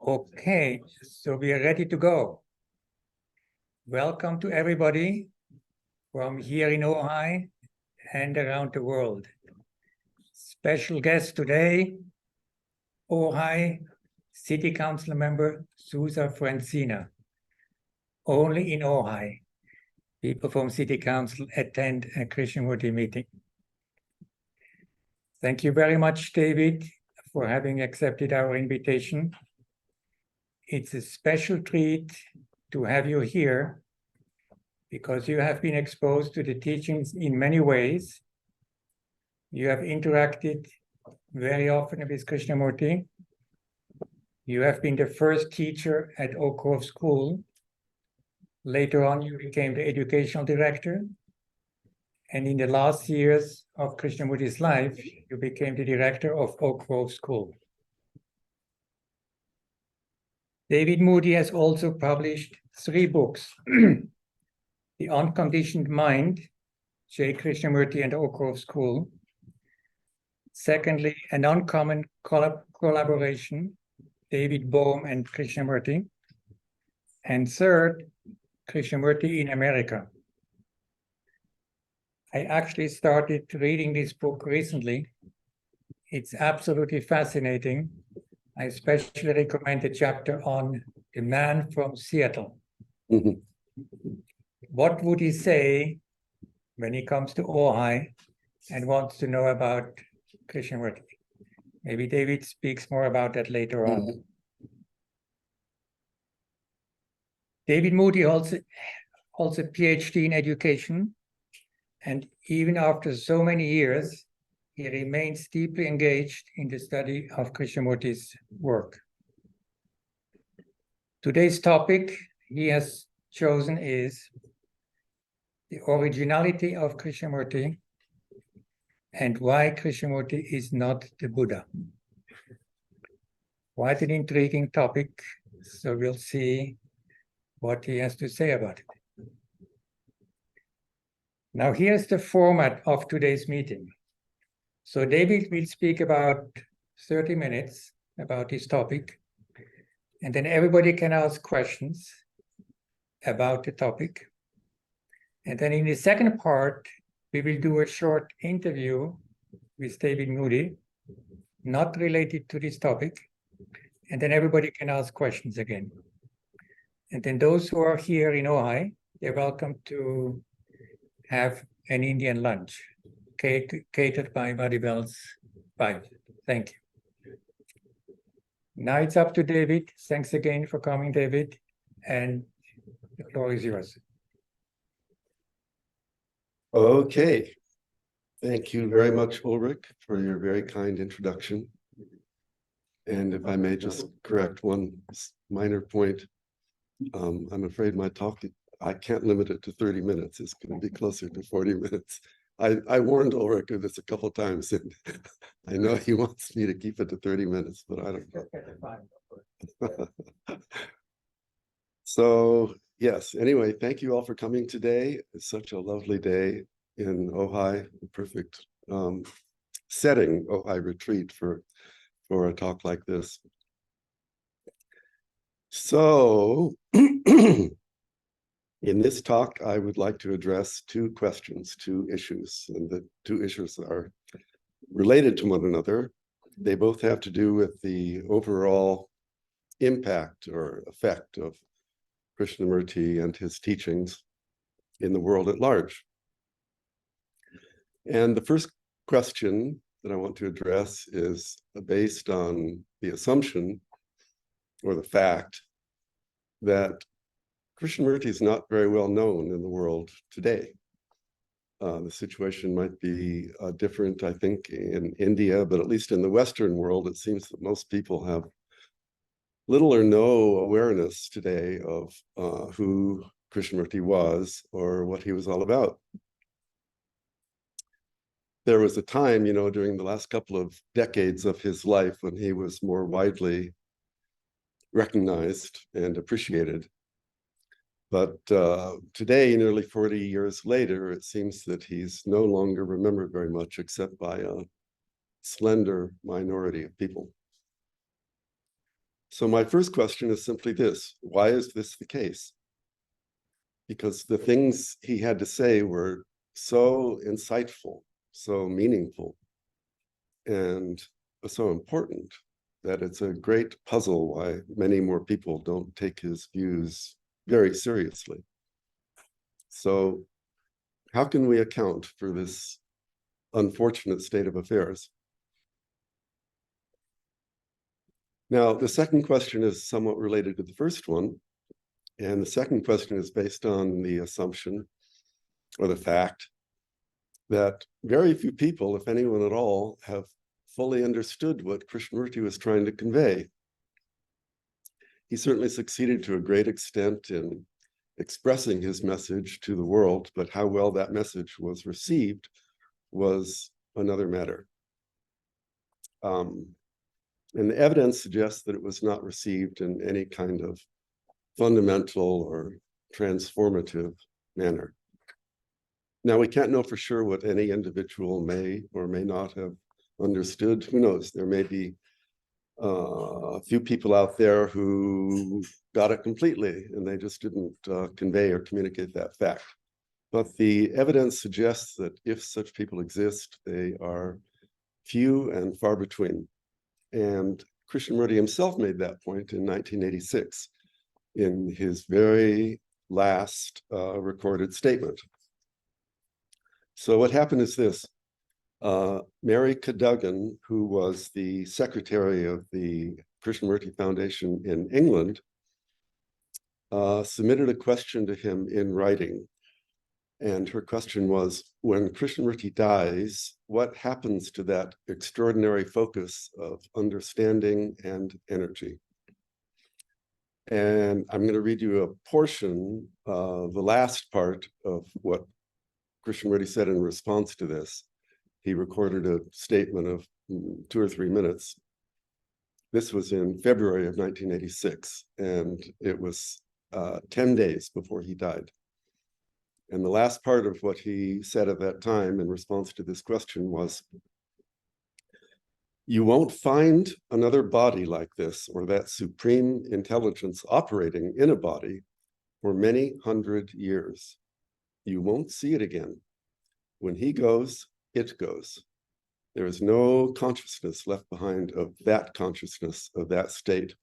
Okay, so we are ready to go. Welcome to everybody from here in Ojai and around the world. Special guest today, Ojai City Council member Susa Francina. Only in Ojai, people from City Council attend a Krishnamurti meeting. Thank you very much, David, for having accepted our invitation. It's a special treat to have you here because you have been exposed to the teachings in many ways. You have interacted very often with Krishnamurti. You have been the first teacher at Oak Grove School. Later on, you became the educational director. And in the last years of Krishnamurti's life, you became the director of Oak Grove School. David Moody has also published 3 books. The Unconditioned Mind, J. Krishnamurti and Oak Grove School. Secondly, An Uncommon Collaboration, David Bohm and Krishnamurti. And third, Krishnamurti in America. I actually started reading this book recently. It's absolutely fascinating. I especially recommend the chapter on the man from Seattle. Mm-hmm. What would he say when he comes to Ojai and wants to know about Krishnamurti? Maybe David speaks more about that later on. Mm-hmm. David Moody also a PhD in education, and even after so many years, he remains deeply engaged in the study of Krishnamurti's work. Today's topic he has chosen is the originality of Krishnamurti and why Krishnamurti is not the Buddha. Quite an intriguing topic, so we'll see what he has to say about it. Now, here's the format of today's meeting. So David will speak about 30 minutes about this topic, and then everybody can ask questions about the topic. And then in the second part, we will do a short interview with David Moody, not related to this topic, and then everybody can ask questions again. And then those who are here in Ojai, they're welcome to have an Indian lunch catered by Madhibel's wife. Thank you. Now it's up to David. Thanks again for coming, David. And the floor is yours. Okay. Thank you very much, Ulrich, for your very kind introduction. And if I may just correct one minor point, I'm afraid my talk, I can't limit it to 30 minutes. It's going to be closer to 40 minutes. I warned Ulrich of this a couple of times, and I know he wants me to keep it to 30 minutes, but I don't know. So, yes, anyway, thank you all for coming today. It's such a lovely day in Ojai, the perfect setting, Ojai Retreat, for a talk like this. So, in this talk, I would like to address 2 questions, 2 issues, and the 2 issues are related to one another. They both have to do with the overall impact or effect of Krishnamurti and his teachings in the world at large. And the first question that I want to address is based on the assumption or the fact that Krishnamurti is not very well known in the world today. The situation might be different, I think, in India, but at least in the Western world, it seems that most people have little or no awareness today of who Krishnamurti was or what he was all about. There was a time, during the last couple of decades of his life when he was more widely recognized and appreciated. But today, nearly 40 years later, it seems that he's no longer remembered very much except by a slender minority of people. So my first question is simply this: why is this the case? Because the things he had to say were so insightful, so meaningful, and so important that it's a great puzzle why many more people don't take his views very seriously. So how can we account for this unfortunate state of affairs? Now, the second question is somewhat related to the first one. And the second question is based on the assumption or the fact that very few people, if anyone at all, have fully understood what Krishnamurti was trying to convey. He certainly succeeded to a great extent in expressing his message to the world, but how well that message was received was another matter. And the evidence suggests that it was not received in any kind of fundamental or transformative manner. Now, we can't know for sure what any individual may or may not have understood. Who knows? There may be a few people out there who got it completely and they just didn't convey or communicate that fact. But the evidence suggests that if such people exist, they are few and far between. And Krishnamurti himself made that point in 1986 in his very last recorded statement. So what happened is this: Mary Cadogan, who was the secretary of the Krishnamurti Foundation in England, submitted a question to him in writing. And her question was, when Krishnamurti dies, what happens to that extraordinary focus of understanding and energy? And I'm going to read you a portion, the last part of what Krishnamurti said in response to this. He recorded a statement of 2 or 3 minutes. This was in February of 1986, and it was 10 days before he died. And the last part of what he said at that time in response to this question was, "You won't find another body like this or that supreme intelligence operating in a body for many 100 years. You won't see it again. When he goes, it goes. There is no consciousness left behind of that consciousness, of that state."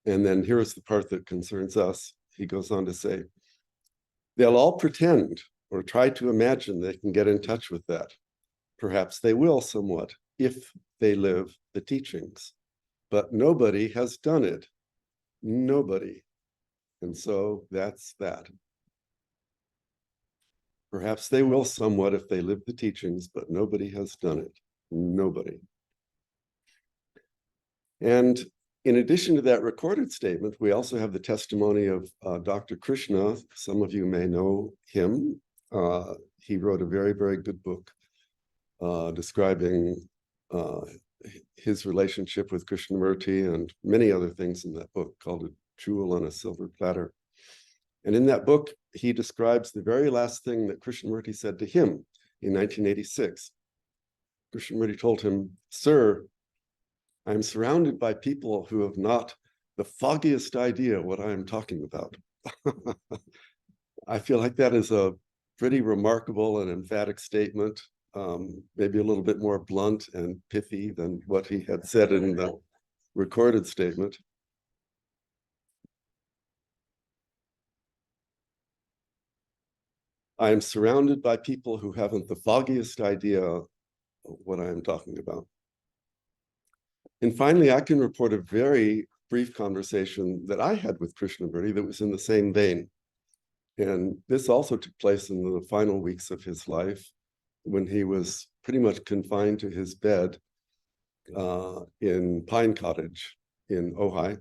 And then here's the part that concerns us. He goes on to say, "They'll all pretend or try to imagine they can get in touch with that. Perhaps they will somewhat if they live the teachings, but nobody has done it. Nobody. And so that's that. Perhaps they will somewhat if they live the teachings, but nobody has done it. Nobody." And in addition to that recorded statement, we also have the testimony of Dr. Krishna. Some of you may know him. He wrote a very, very good book describing his relationship with Krishnamurti and many other things in that book, called A Jewel on a Silver Platter. And in that book, he describes the very last thing that Krishnamurti said to him in 1986. Krishnamurti told him, "Sir, I'm surrounded by people who have not the foggiest idea what I am talking about." I feel like that is a pretty remarkable and emphatic statement, maybe a little bit more blunt and pithy than what he had said in the recorded statement. I am surrounded by people who haven't the foggiest idea of what I am talking about. And finally, I can report a very brief conversation that I had with Krishnamurti that was in the same vein. And this also took place in the final weeks of his life, when he was pretty much confined to his bed in Pine Cottage in Ojai.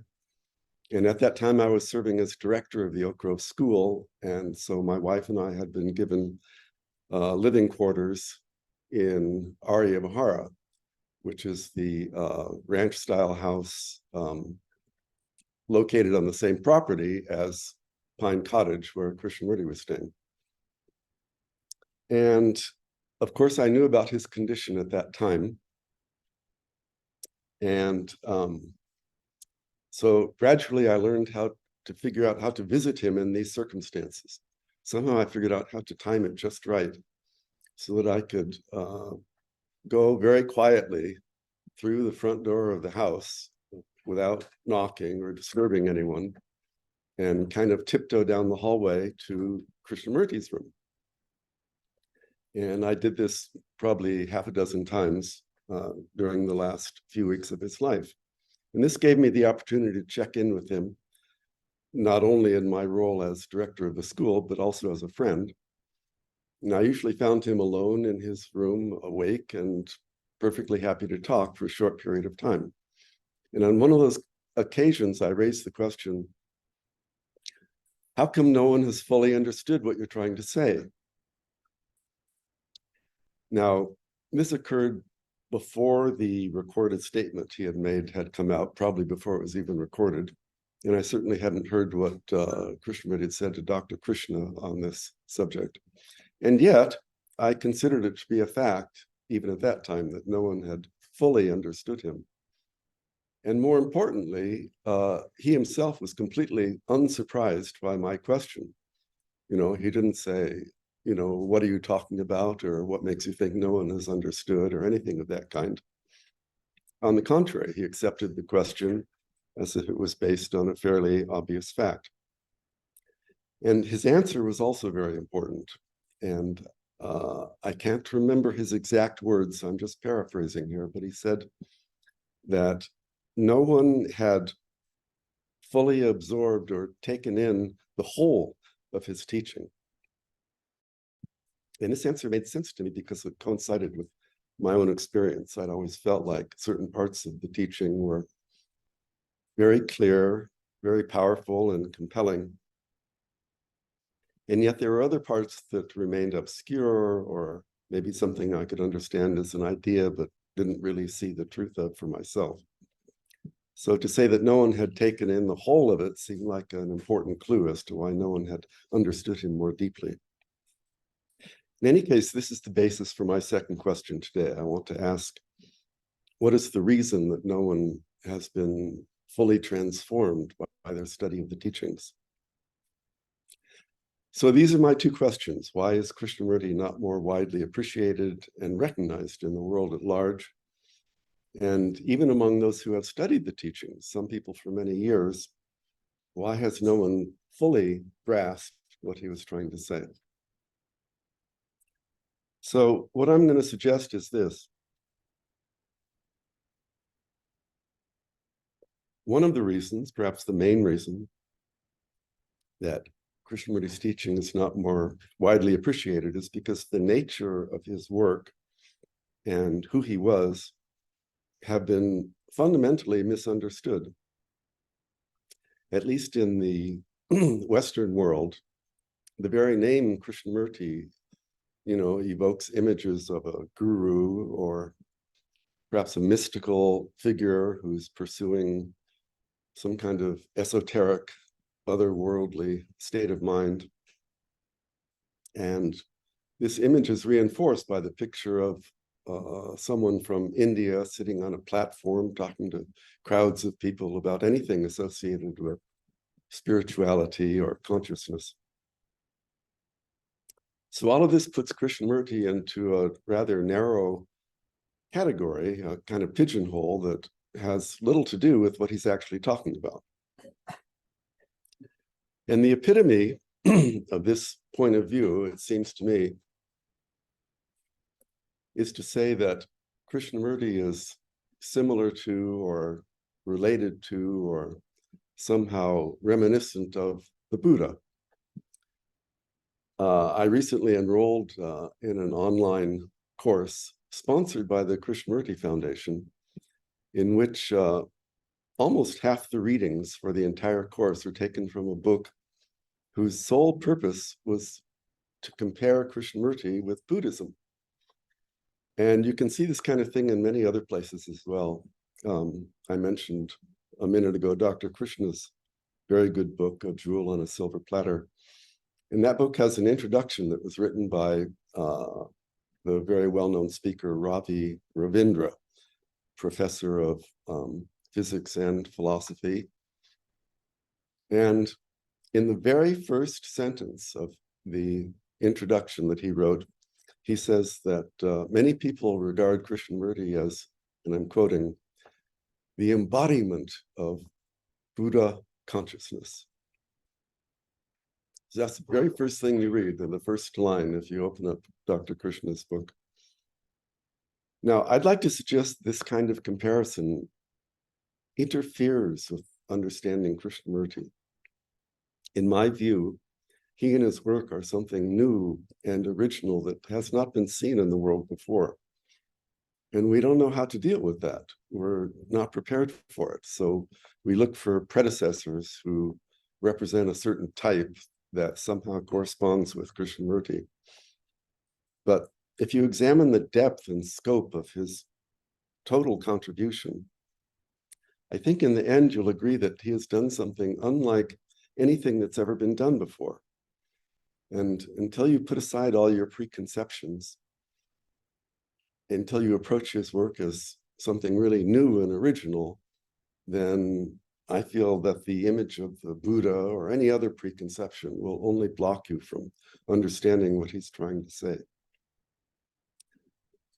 And at that time, I was serving as director of the Oak Grove School. And so my wife and I had been given living quarters in Arya Vihara, which is the ranch-style house located on the same property as Pine Cottage, where Krishnamurti was staying. And of course, I knew about his condition at that time. And So gradually I learned how to figure out how to visit him in these circumstances. Somehow I figured out how to time it just right so that I could go very quietly through the front door of the house without knocking or disturbing anyone, and kind of tiptoe down the hallway to Krishnamurti's room. And I did this probably half a dozen times during the last few weeks of his life. And this gave me the opportunity to check in with him, not only in my role as director of the school, but also as a friend. And I usually found him alone in his room, awake and perfectly happy to talk for a short period of time. And on one of those occasions, I raised the question, how come no one has fully understood what you're trying to say? Now, this occurred before the recorded statement he had made had come out, probably before it was even recorded. And I certainly hadn't heard what Krishnamurti had said to Dr. Krishna on this subject. And yet, I considered it to be a fact, even at that time, that no one had fully understood him. And more importantly, he himself was completely unsurprised by my question. You know, he didn't say, you know, what are you talking about, or what makes you think no one has understood, or anything of that kind. On the contrary, he accepted the question as if it was based on a fairly obvious fact. And his answer was also very important. And I can't remember his exact words, so I'm just paraphrasing here, but he said that no one had fully absorbed or taken in the whole of his teaching. And this answer made sense to me because it coincided with my own experience. I'd always felt like certain parts of the teaching were very clear, very powerful and compelling. And yet there were other parts that remained obscure, or maybe something I could understand as an idea, but didn't really see the truth of for myself. So to say that no one had taken in the whole of it seemed like an important clue as to why no one had understood him more deeply. In any case, this is the basis for my second question today. I want to ask, what is the reason that no one has been fully transformed by their study of the teachings? So these are my two questions. Why is Krishnamurti not more widely appreciated and recognized in the world at large? And even among those who have studied the teachings, some people for many years, why has no one fully grasped what he was trying to say? So what I'm going to suggest is this. One of the reasons, perhaps the main reason, that Krishnamurti's teaching is not more widely appreciated is because the nature of his work and who he was have been fundamentally misunderstood. At least in the Western world, the very name Krishnamurti, you know, evokes images of a guru or perhaps a mystical figure who's pursuing some kind of esoteric, otherworldly state of mind. And this image is reinforced by the picture of someone from India sitting on a platform talking to crowds of people about anything associated with spirituality or consciousness. So all of this puts Krishnamurti into a rather narrow category, a kind of pigeonhole that has little to do with what he's actually talking about. And the epitome of this point of view, it seems to me, is to say that Krishnamurti is similar to or related to or somehow reminiscent of the Buddha. I recently enrolled in an online course sponsored by the Krishnamurti Foundation, in which almost half the readings for the entire course are taken from a book whose sole purpose was to compare Krishnamurti with Buddhism. And you can see this kind of thing in many other places as well. I mentioned a minute ago Dr. Krishna's very good book, A Jewel on a Silver Platter. And that book has an introduction that was written by the very well-known speaker, Ravi Ravindra, professor of physics and philosophy, And in the very first sentence of the introduction that he wrote, he says that many people regard Krishnamurti as, and I'm quoting, the embodiment of Buddha consciousness. So that's the very first thing you read in the first line if you open up Dr. Krishna's book. Now, I'd like to suggest this kind of comparison interferes with understanding Krishnamurti. In my view, he and his work are something new and original that has not been seen in the world before. And we don't know how to deal with that. We're not prepared for it. So we look for predecessors who represent a certain type that somehow corresponds with Krishnamurti. But if you examine the depth and scope of his total contribution, I think in the end, you'll agree that he has done something unlike anything that's ever been done before. And until you put aside all your preconceptions, until you approach his work as something really new and original, then I feel that the image of the Buddha or any other preconception will only block you from understanding what he's trying to say.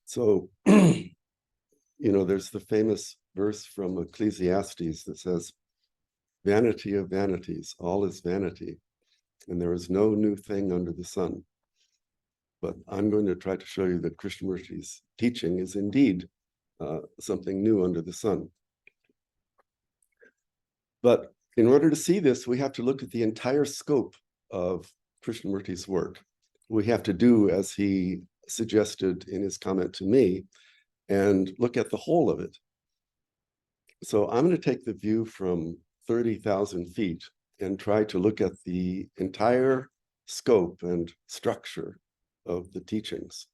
So, there's the famous verse from Ecclesiastes that says, "Vanity of vanities, all is vanity, and there is no new thing under the sun." But I'm going to try to show you that Krishnamurti's teaching is indeed something new under the sun. But in order to see this, we have to look at the entire scope of Krishnamurti's work. We have to do as he suggested in his comment to me and look at the whole of it. So I'm going to take the view from 30,000 feet and try to look at the entire scope and structure of the teachings.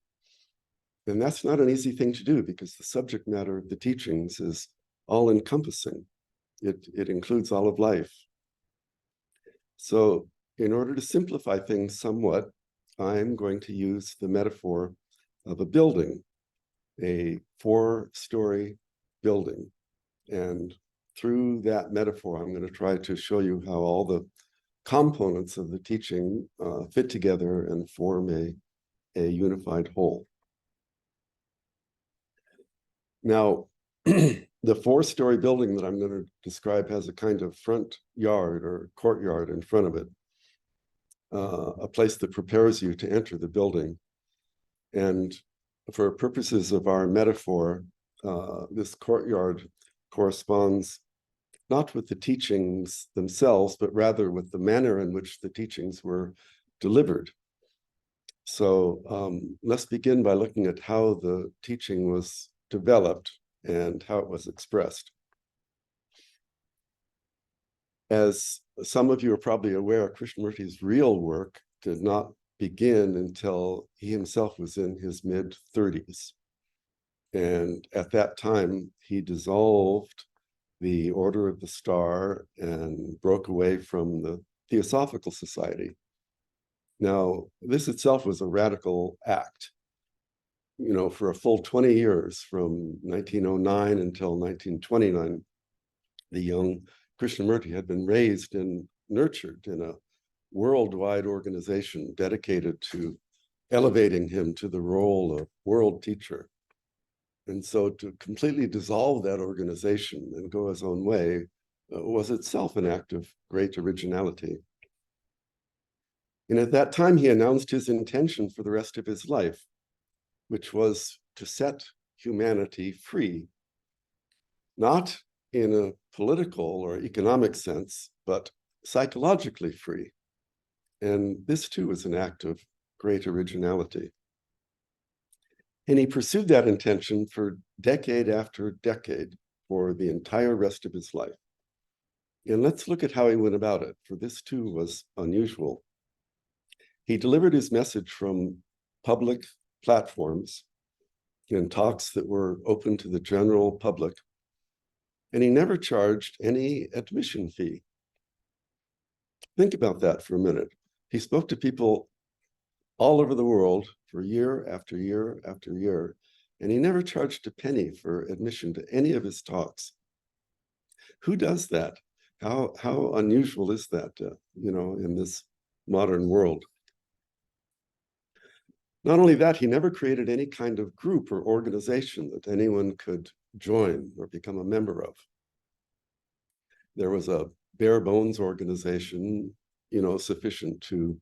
And that's not an easy thing to do because the subject matter of the teachings is all-encompassing. It includes all of life. So in order to simplify things somewhat, I'm going to use the metaphor of a building, a 4-story building. And through that metaphor, I'm going to try to show you how all the components of the teaching fit together and form a unified whole. Now, the 4-story building that I'm going to describe has a kind of front yard or courtyard in front of it, a place that prepares you to enter the building. And for purposes of our metaphor, this courtyard corresponds not with the teachings themselves, but rather with the manner in which the teachings were delivered. So let's begin by looking at how the teaching was developed and how it was expressed. As some of you are probably aware, Krishnamurti's real work did not begin until he himself was in his mid-30s. And at that time, he dissolved the Order of the Star and broke away from the Theosophical Society. Now, this itself was a radical act. For a full 20 years, from 1909 until 1929, the young Krishnamurti had been raised and nurtured in a worldwide organization dedicated to elevating him to the role of world teacher. And so to completely dissolve that organization and go his own way was itself an act of great originality. And at that time, he announced his intention for the rest of his life, which was to set humanity free, not in a political or economic sense, but psychologically free. And this too is an act of great originality. And he pursued that intention for decade after decade for the entire rest of his life. And let's look at how he went about it, for this too was unusual. He delivered his message from public platforms in talks that were open to the general public, and he never charged any admission fee. Think about that for a minute. He spoke to people all over the world for year after year after year, and he never charged a penny for admission to any of his talks. Who does that? How unusual is that, in this modern world? Not only that, he never created any kind of group or organization that anyone could join or become a member of. There was a bare bones organization, sufficient to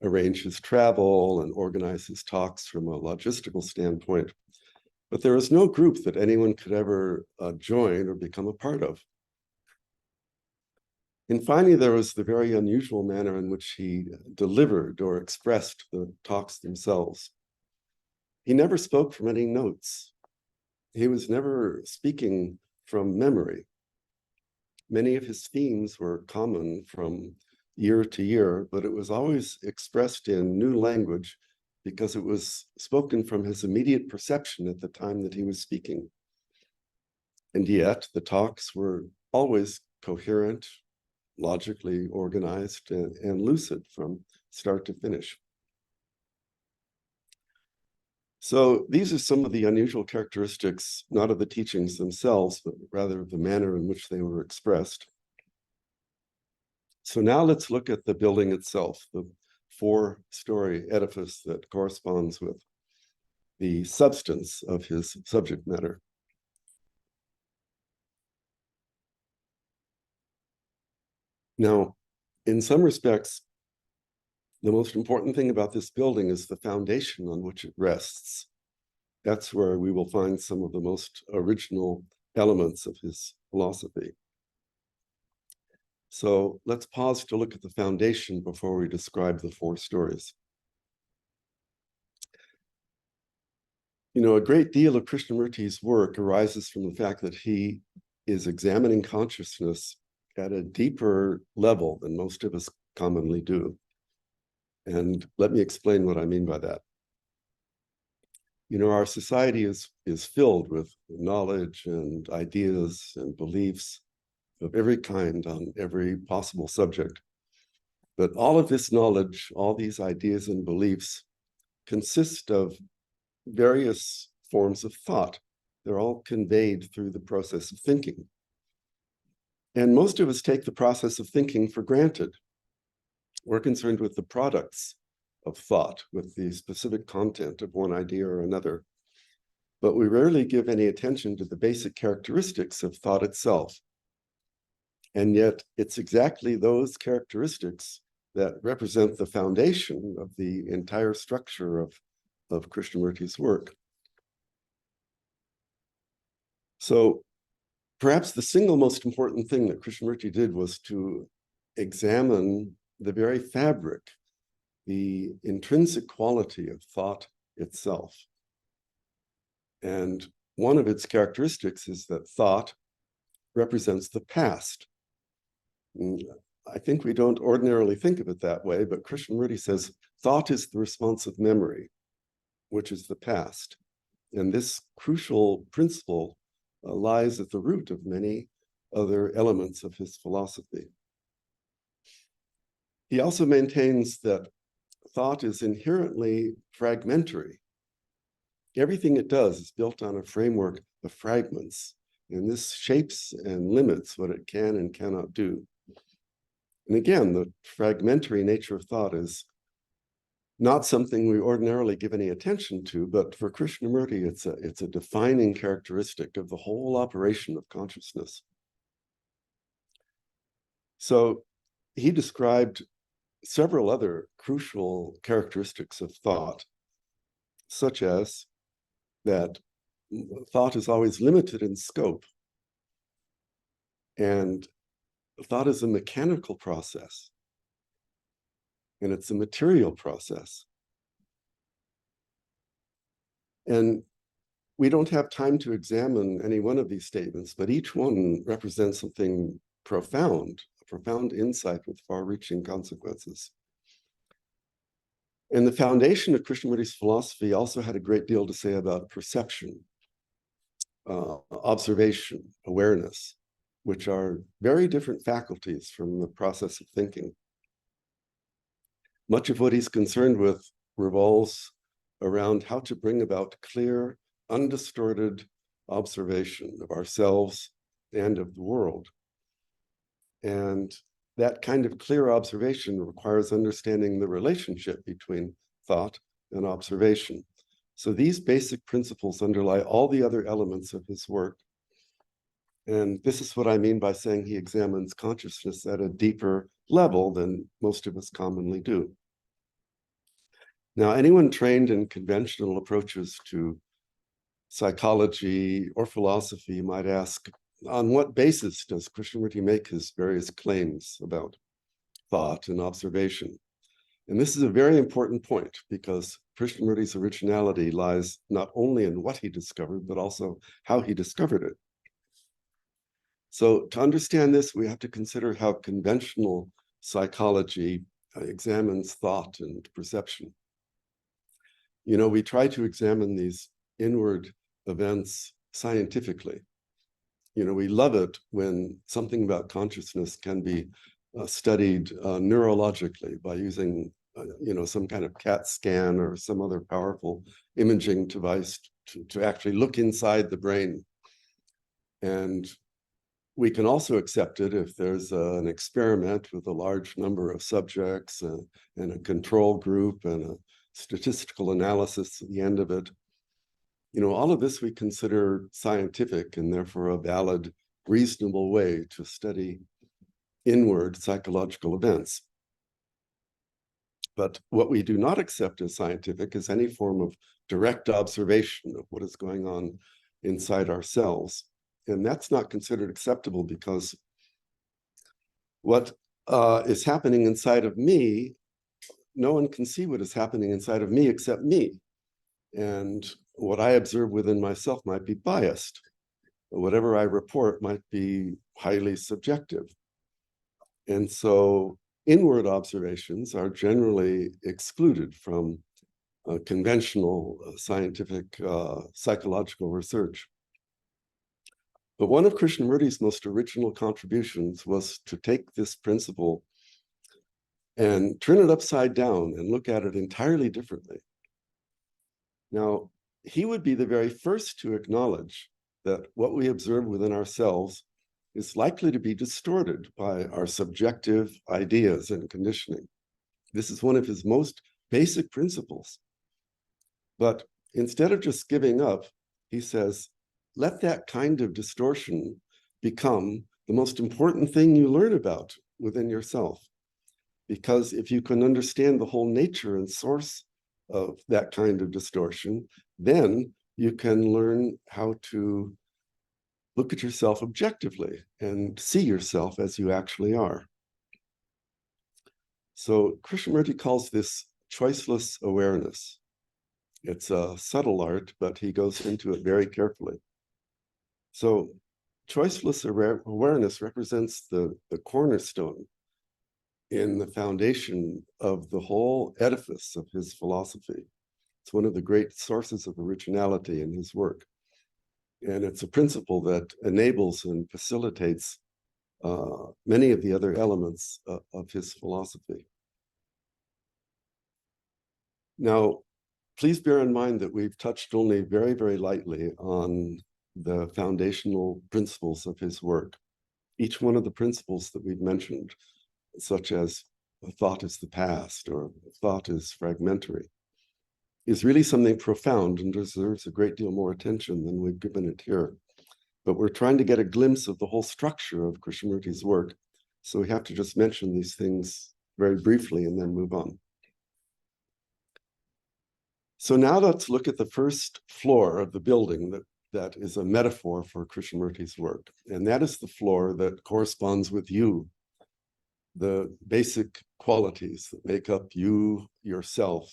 arrange his travel and organize his talks from a logistical standpoint. But there was no group that anyone could ever join or become a part of. And finally, there was the very unusual manner in which he delivered or expressed the talks themselves. He never spoke from any notes. He was never speaking from memory. Many of his themes were common from year to year, but it was always expressed in new language because it was spoken from his immediate perception at the time that he was speaking. And yet the talks were always coherent, logically organized, and lucid from start to finish. So these are some of the unusual characteristics, not of the teachings themselves, but rather of the manner in which they were expressed. So now let's look at the building itself, the 4-story edifice that corresponds with the substance of his subject matter. Now, in some respects, the most important thing about this building is the foundation on which it rests. That's where we will find some of the most original elements of his philosophy. So let's pause to look at the foundation before we describe the 4 stories. A great deal of Krishnamurti's work arises from the fact that he is examining consciousness at a deeper level than most of us commonly do. And let me explain what I mean by that. Our society is filled with knowledge and ideas and beliefs of every kind on every possible subject. But all of this knowledge, all these ideas and beliefs consist of various forms of thought. They're all conveyed through the process of thinking. And most of us take the process of thinking for granted. We're concerned with the products of thought, with the specific content of one idea or another. But we rarely give any attention to the basic characteristics of thought itself. And yet it's exactly those characteristics that represent the foundation of the entire structure of Krishnamurti's work. So perhaps the single most important thing that Krishnamurti did was to examine the very fabric, the intrinsic quality of thought itself. And one of its characteristics is that thought represents the past. And I think we don't ordinarily think of it that way, but Krishnamurti says thought is the responsive memory, which is the past. And this crucial principle lies at the root of many other elements of his philosophy. He also maintains that thought is inherently fragmentary. Everything it does is built on a framework of fragments, and this shapes and limits what it can and cannot do. And again, the fragmentary nature of thought is not something we ordinarily give any attention to, but for Krishnamurti, it's a defining characteristic of the whole operation of consciousness. So he described several other crucial characteristics of thought, such as that thought is always limited in scope, and thought is a mechanical process, and it's a material process. And we don't have time to examine any one of these statements, but each one represents something profound, a profound insight with far-reaching consequences. And the foundation of Krishnamurti's philosophy also had a great deal to say about perception, observation, awareness, which are very different faculties from the process of thinking. Much of what he's concerned with revolves around how to bring about clear, undistorted observation of ourselves and of the world. And that kind of clear observation requires understanding the relationship between thought and observation. So these basic principles underlie all the other elements of his work. And this is what I mean by saying he examines consciousness at a deeper level than most of us commonly do. Now, anyone trained in conventional approaches to psychology or philosophy might ask, on what basis does Krishnamurti make his various claims about thought and observation? And this is a very important point, because Krishnamurti's originality lies not only in what he discovered, but also how he discovered it. So to understand this, we have to consider how conventional psychology examines thought and perception. You know, we try to examine these inward events scientifically. You know, we love it when something about consciousness can be studied neurologically by using, you know, some kind of CAT scan or some other powerful imaging device to actually look inside the brain. And we can also accept it if there's an experiment with a large number of subjects and a control group and a statistical analysis at the end of it. You know, all of this we consider scientific and therefore a valid, reasonable way to study inward psychological events. But what we do not accept as scientific is any form of direct observation of what is going on inside ourselves. And that's not considered acceptable because what is happening inside of me, no one can see what is happening inside of me except me. And what I observe within myself might be biased. Whatever I report might be highly subjective. And so inward observations are generally excluded from conventional scientific psychological research. But one of Krishnamurti's most original contributions was to take this principle and turn it upside down and look at it entirely differently. Now, he would be the very first to acknowledge that what we observe within ourselves is likely to be distorted by our subjective ideas and conditioning. This is one of his most basic principles. But instead of just giving up, he says, let that kind of distortion become the most important thing you learn about within yourself. Because if you can understand the whole nature and source of that kind of distortion, then you can learn how to look at yourself objectively and see yourself as you actually are. So Krishnamurti calls this choiceless awareness. It's a subtle art, but he goes into it very carefully. So choiceless awareness represents the cornerstone in the foundation of the whole edifice of his philosophy. It's one of the great sources of originality in his work. And it's a principle that enables and facilitates many of the other elements of his philosophy. Now, please bear in mind that we've touched only very, very lightly on the foundational principles of his work. Each one of the principles that we've mentioned, such as thought is the past or thought is fragmentary, is really something profound and deserves a great deal more attention than we've given it here. But we're trying to get a glimpse of the whole structure of Krishnamurti's work. So we have to just mention these things very briefly and then move on. So now let's look at the first floor of the building that is a metaphor for Krishnamurti's work. And that is the floor that corresponds with you, the basic qualities that make up you yourself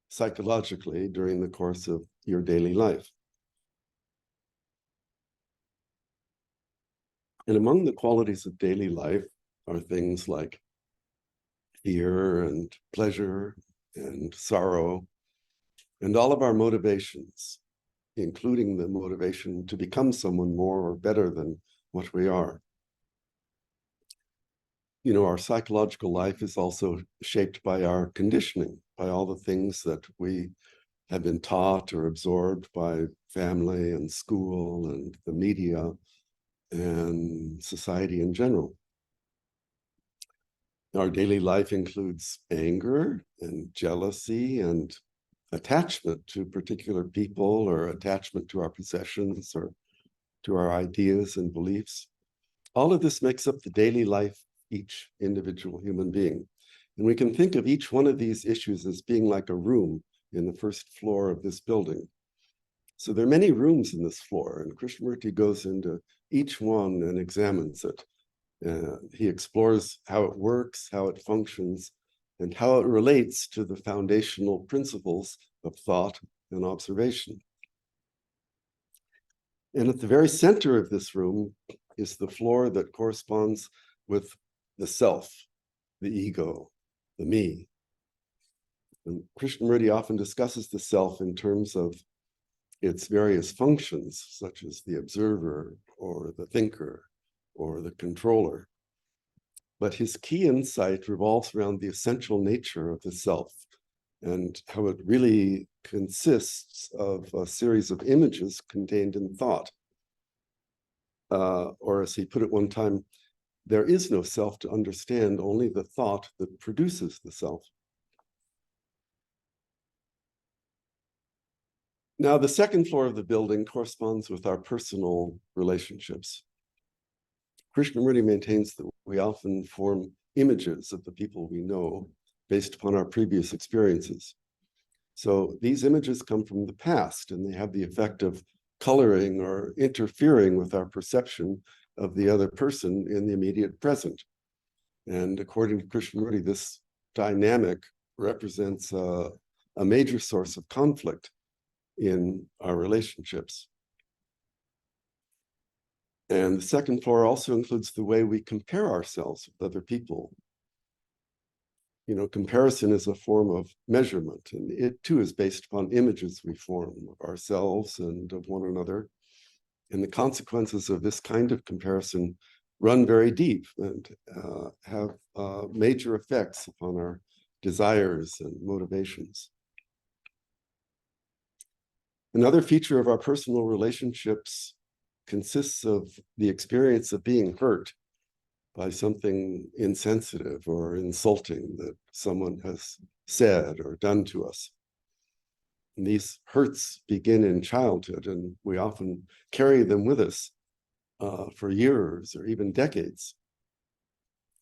psychologically during the course of your daily life. And among the qualities of daily life are things like fear and pleasure and sorrow, and all of our motivations, including the motivation to become someone more or better than what we are. You know, our psychological life is also shaped by our conditioning, by all the things that we have been taught or absorbed by family and school and the media and society in general. Our daily life includes anger and jealousy and attachment to particular people, or attachment to our possessions, or to our ideas and beliefs. All of this makes up the daily life of each individual human being. And we can think of each one of these issues as being like a room in the first floor of this building. So there are many rooms in this floor, and Krishnamurti goes into each one and examines it. He explores how it works, how it functions, and how it relates to the foundational principles of thought and observation. And at the very center of this room is the floor that corresponds with the self, the ego, the me. And Krishnamurti often discusses the self in terms of its various functions, such as the observer, or the thinker, or the controller. But his key insight revolves around the essential nature of the self, and how it really consists of a series of images contained in thought. Or as he put it one time, there is no self to understand, only the thought that produces the self. Now, the second floor of the building corresponds with our personal relationships. Krishnamurti maintains that we often form images of the people we know based upon our previous experiences. So these images come from the past, and they have the effect of coloring or interfering with our perception of the other person in the immediate present. And according to Krishnamurti, this dynamic represents a major source of conflict in our relationships. And the second floor also includes the way we compare ourselves with other people. You know, comparison is a form of measurement, and it too is based upon images we form of ourselves and of one another. And the consequences of this kind of comparison run very deep and have major effects upon our desires and motivations. Another feature of our personal relationships consists of the experience of being hurt by something insensitive or insulting that someone has said or done to us. And these hurts begin in childhood, and we often carry them with us for years or even decades.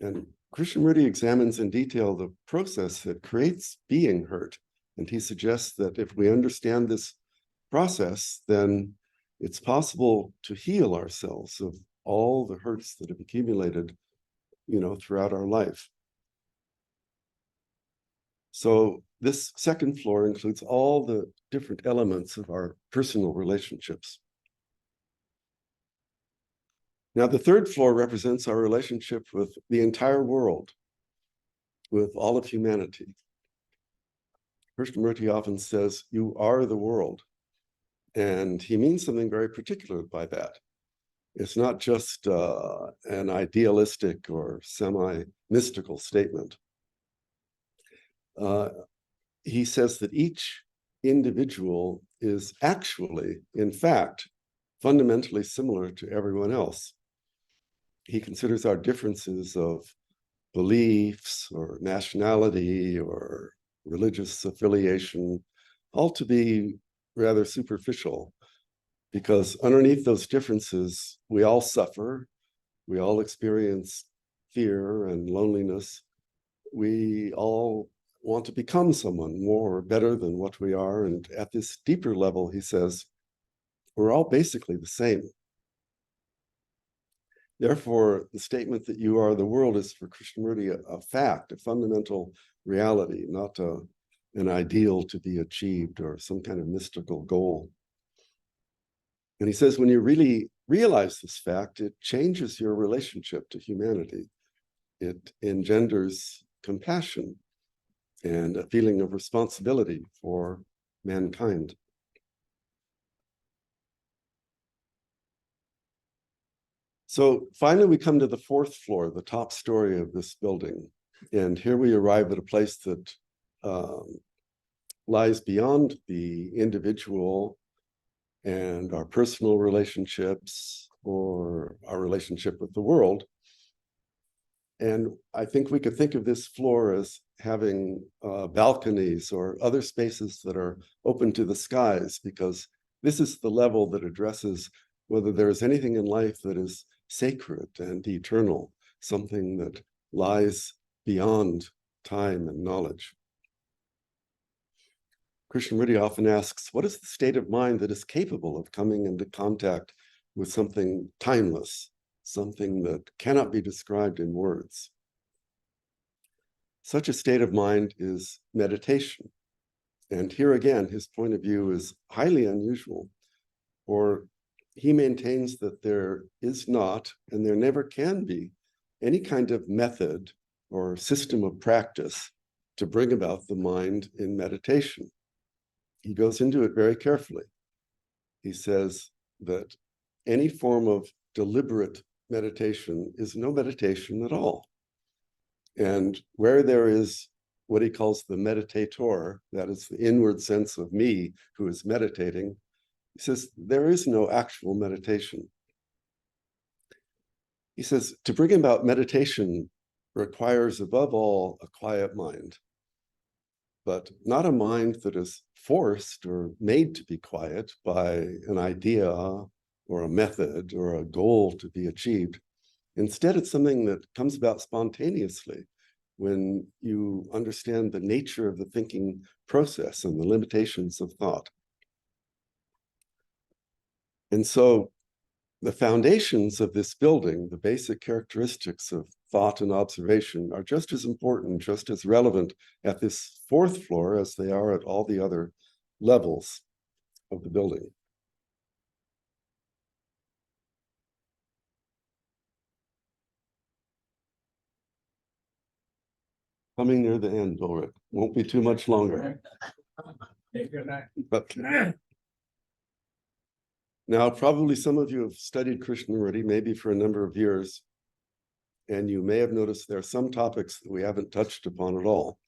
And Krishnamurti examines in detail the process that creates being hurt. And he suggests that if we understand this process, then it's possible to heal ourselves of all the hurts that have accumulated, you know, throughout our life. So this second floor includes all the different elements of our personal relationships. Now, the third floor represents our relationship with the entire world, with all of humanity. Krishnamurti often says, "You are the world." And he means something very particular by that. It's not just an idealistic or semi-mystical statement. He says that each individual is actually, in fact, fundamentally similar to everyone else. He considers our differences of beliefs or nationality or religious affiliation all to be rather superficial, because underneath those differences, we all suffer, we all experience fear and loneliness. We all want to become someone more or better than what we are. And at this deeper level, he says, we're all basically the same. Therefore, the statement that you are the world is for Krishnamurti a fact, a fundamental reality, not an ideal to be achieved or some kind of mystical goal. And he says, when you really realize this fact, it changes your relationship to humanity. It engenders compassion and a feeling of responsibility for mankind. So finally, we come to the fourth floor, the top story of this building. And here we arrive at a place that lies beyond the individual and our personal relationships or our relationship with the world. And I think we could think of this floor as having balconies or other spaces that are open to the skies, because this is the level that addresses whether there is anything in life that is sacred and eternal, something that lies beyond time and knowledge. Krishnamurti often asks, what is the state of mind that is capable of coming into contact with something timeless, something that cannot be described in words? Such a state of mind is meditation. And here again, his point of view is highly unusual, or he maintains that there is not, and there never can be, any kind of method or system of practice to bring about the mind in meditation. He goes into it very carefully. He says that any form of deliberate meditation is no meditation at all. And where there is what he calls the meditator, that is the inward sense of me who is meditating, he says there is no actual meditation. He says to bring about meditation requires above all a quiet mind, but not a mind that is forced or made to be quiet by an idea or a method or a goal to be achieved. Instead, it's something that comes about spontaneously when you understand the nature of the thinking process and the limitations of thought. And so the foundations of this building, the basic characteristics of thought and observation, are just as important, just as relevant at this fourth floor as they are at all the other levels of the building. Coming near the end, Ulrich. Won't be too much longer. But now, probably some of you have studied Krishnamurti, maybe for a number of years, and you may have noticed there are some topics that we haven't touched upon at all.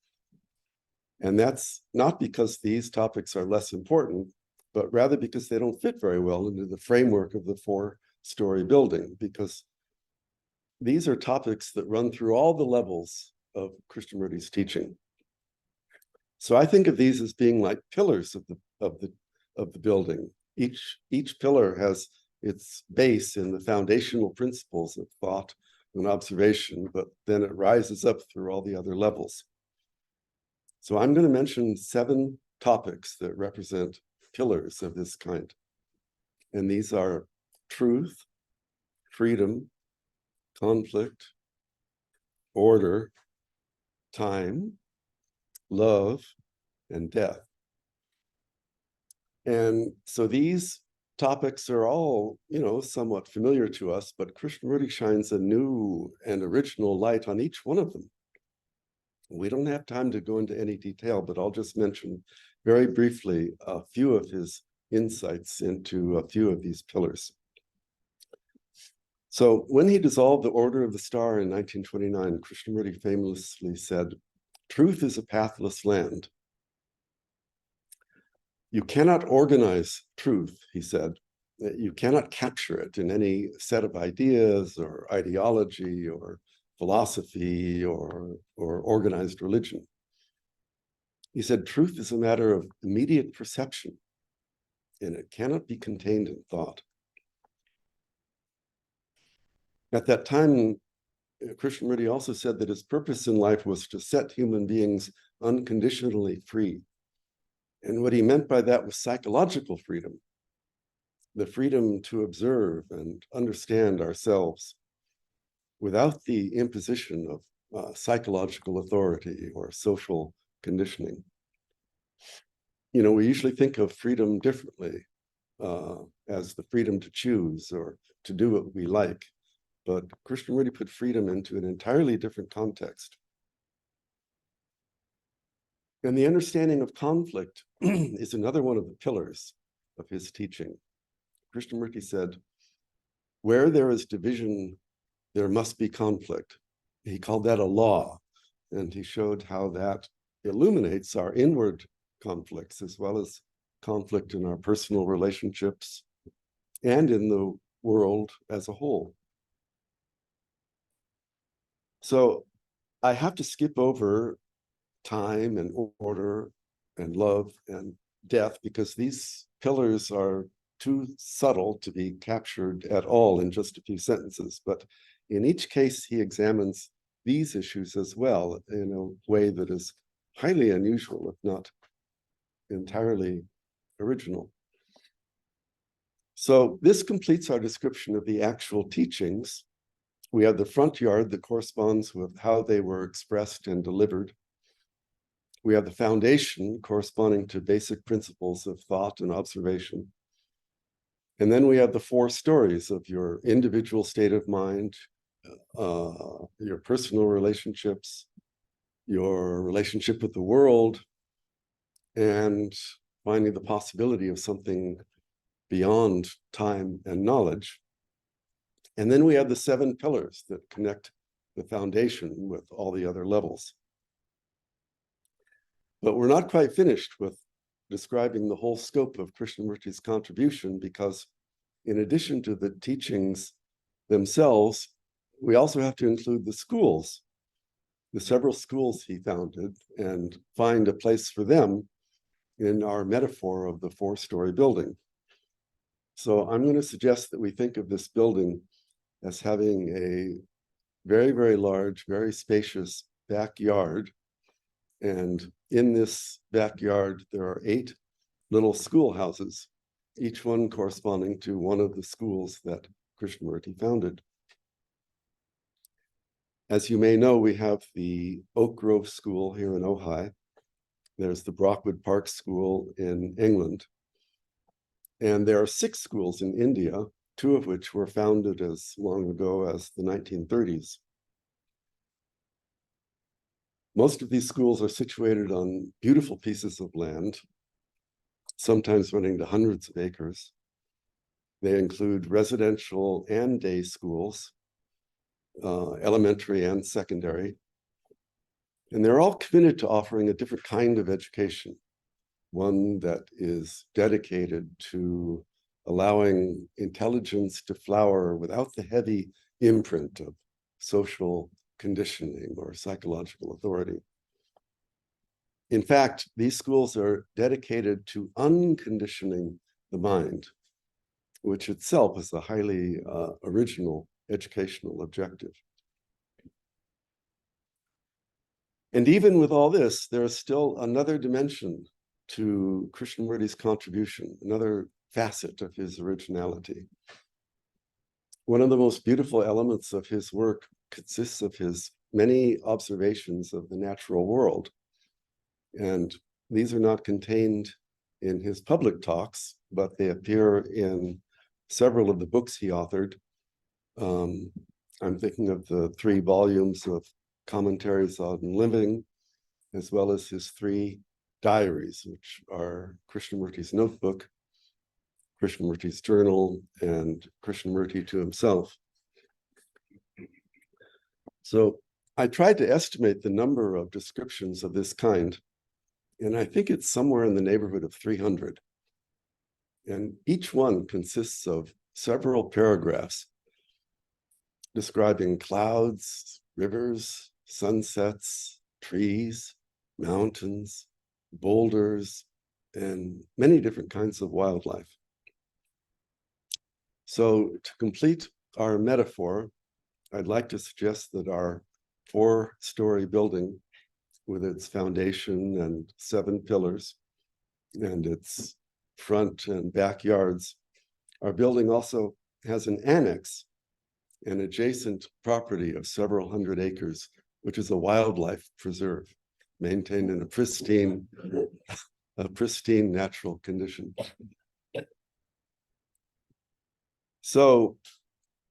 And that's not because these topics are less important, but rather because they don't fit very well into the framework of the four-story building, because these are topics that run through all the levels of Krishnamurti's teaching. So I think of these as being like pillars of the building. Each pillar has its base in the foundational principles of thought and observation, but then it rises up through all the other levels. So I'm going to mention 7 topics that represent pillars of this kind. And these are truth, freedom, conflict, order, time, love, and death. And so these topics are all, somewhat familiar to us, but Krishnamurti shines a new and original light on each one of them. We don't have time to go into any detail, but I'll just mention very briefly a few of his insights into a few of these pillars. So when he dissolved the Order of the Star in 1929, Krishnamurti famously said, "Truth is a pathless land." You cannot organize truth, he said. You cannot capture it in any set of ideas or ideology or philosophy or organized religion. He said, truth is a matter of immediate perception, and it cannot be contained in thought. At that time, Krishnamurti also said that his purpose in life was to set human beings unconditionally free. And what he meant by that was psychological freedom, the freedom to observe and understand ourselves without the imposition of psychological authority or social conditioning. We usually think of freedom differently as the freedom to choose or to do what we like. But Krishnamurti put freedom into an entirely different context. And the understanding of conflict is another one of the pillars of his teaching. Krishnamurti said, where there is division, there must be conflict. He called that a law, and he showed how that illuminates our inward conflicts as well as conflict in our personal relationships and in the world as a whole. So I have to skip over time and order and love and death because these pillars are too subtle to be captured at all in just a few sentences. But in each case, he examines these issues as well in a way that is highly unusual, if not entirely original. So this completes our description of the actual teachings. We have the front yard that corresponds with how they were expressed and delivered. We have the foundation corresponding to basic principles of thought and observation. And then we have the four stories of your individual state of mind, your personal relationships, your relationship with the world, and finding the possibility of something beyond time and knowledge. And then we have the 7 pillars that connect the foundation with all the other levels. But we're not quite finished with describing the whole scope of Krishnamurti's contribution, because in addition to the teachings themselves, we also have to include the schools, the several schools he founded, and find a place for them in our metaphor of the 4-story building. So I'm going to suggest that we think of this building as having a very, very large, very spacious backyard. And in this backyard, there are 8 little schoolhouses, each one corresponding to one of the schools that Krishnamurti founded. As you may know, we have the Oak Grove School here in Ojai. There's the Brockwood Park School in England. And there are 6 schools in India, 2 of which were founded as long ago as the 1930s. Most of these schools are situated on beautiful pieces of land, sometimes running to hundreds of acres. They include residential and day schools, elementary and secondary. And they're all committed to offering a different kind of education, one that is dedicated to allowing intelligence to flower without the heavy imprint of social conditioning or psychological authority. In fact, these schools are dedicated to unconditioning the mind, which itself is a highly original educational objective. And even with all this, there is still another dimension to Krishnamurti's contribution, another facet of his originality. One of the most beautiful elements of his work consists of his many observations of the natural world. And these are not contained in his public talks, but they appear in several of the books he authored. I'm thinking of the 3 volumes of commentaries on living, as well as his 3 diaries, which are Krishnamurti's notebook, Krishnamurti's journal, and Krishnamurti to himself. So I tried to estimate the number of descriptions of this kind, and I think it's somewhere in the neighborhood of 300. And each one consists of several paragraphs describing clouds, rivers, sunsets, trees, mountains, boulders, and many different kinds of wildlife. So to complete our metaphor, I'd like to suggest that our 4-story building, with its foundation and 7 pillars and its front and backyards, our building also has an annex, an adjacent property of several hundred acres, which is a wildlife preserve maintained in a pristine natural condition. So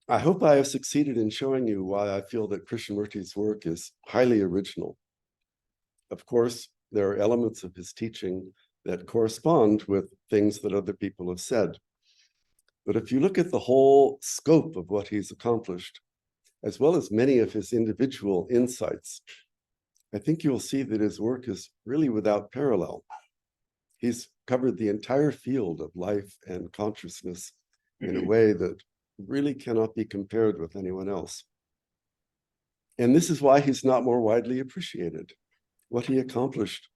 I hope I have succeeded in showing you why I feel that Krishnamurti's work is highly original. Of course, there are elements of his teaching that correspond with things that other people have said. But if you look at the whole scope of what he's accomplished, as well as many of his individual insights, I think you'll see that his work is really without parallel. He's covered the entire field of life and consciousness in a way that really cannot be compared with anyone else. And this is why he's not more widely appreciated. What he accomplished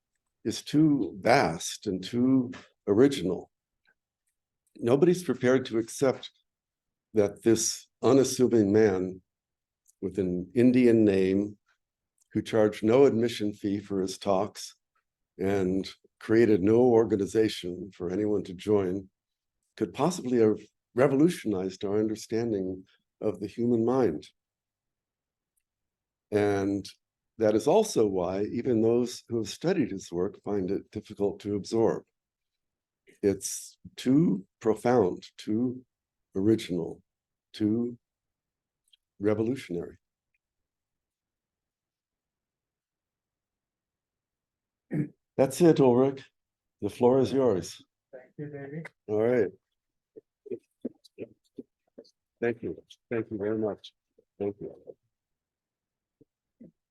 is too vast and too original. Nobody's prepared to accept that this unassuming man with an Indian name, who charged no admission fee for his talks and created no organization for anyone to join, could possibly have revolutionized our understanding of the human mind. And that is also why even those who have studied his work find it difficult to absorb. It's too profound, too original, too revolutionary. That's it, Ulrich. The floor is yours. Thank you, David. All right. Thank you. Thank you very much. Thank you.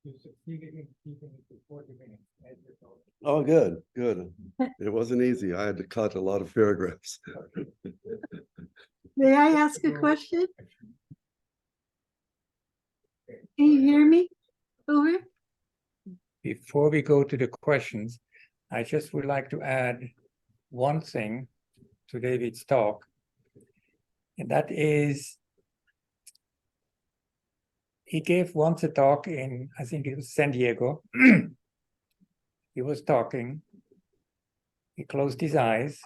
You succeeded in keeping it to 40 minutes, as you told. Oh, good, good. It wasn't easy. I had to cut a lot of paragraphs. May I ask a question? Can you hear me? Over? Before we go to the questions, I just would like to add one thing to David's talk, and that is he gave once a talk in, I think it was San Diego. He was talking, he closed his eyes,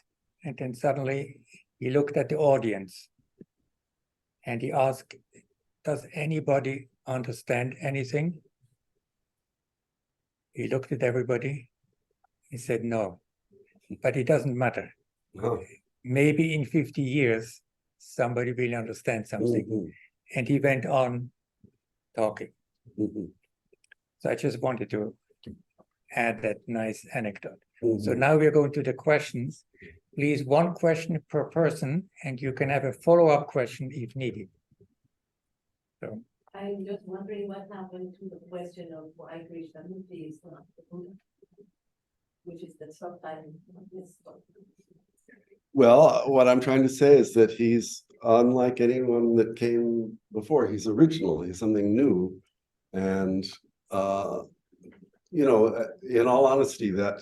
and then suddenly he looked at the audience and he asked, does anybody understand anything? He looked at everybody. He said, no, but it doesn't matter. Oh. Maybe in 50 years, somebody will understand something. Mhm. And he went on talking. Mhm. So I just wanted to add that nice anecdote. Mhm. So now we're going to the questions. Please, one question per person, and you can have a follow-up question if needed. So, I'm just wondering what happened to the question of why Krishnamurti is not the Buddha, which is the subtitle of this talk. Well, what I'm trying to say is that he's unlike anyone that came before. He's original. He's something new. And, you know, in all honesty, that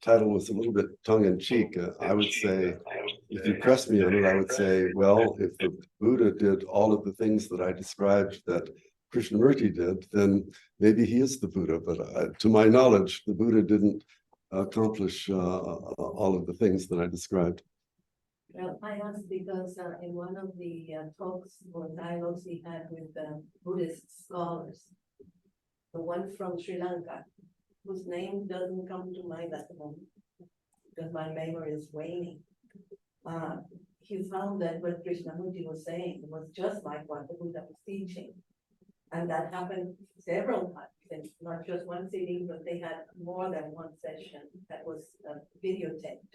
title was a little bit tongue-in-cheek. I would say, if you press me on it, I would say, well, if the Buddha did all of the things that I described that Krishnamurti did, then maybe he is the Buddha. But to my knowledge, the Buddha didn't accomplish all of the things that I described. Well, I asked because in one of the talks or dialogues he had with Buddhist scholars, the one from Sri Lanka, whose name doesn't come to mind at the moment because my memory is waning. He found that what Krishnamurti was saying was just like what the Buddha was teaching. And that happened several times, and not just one sitting, but they had more than one session that was videotaped.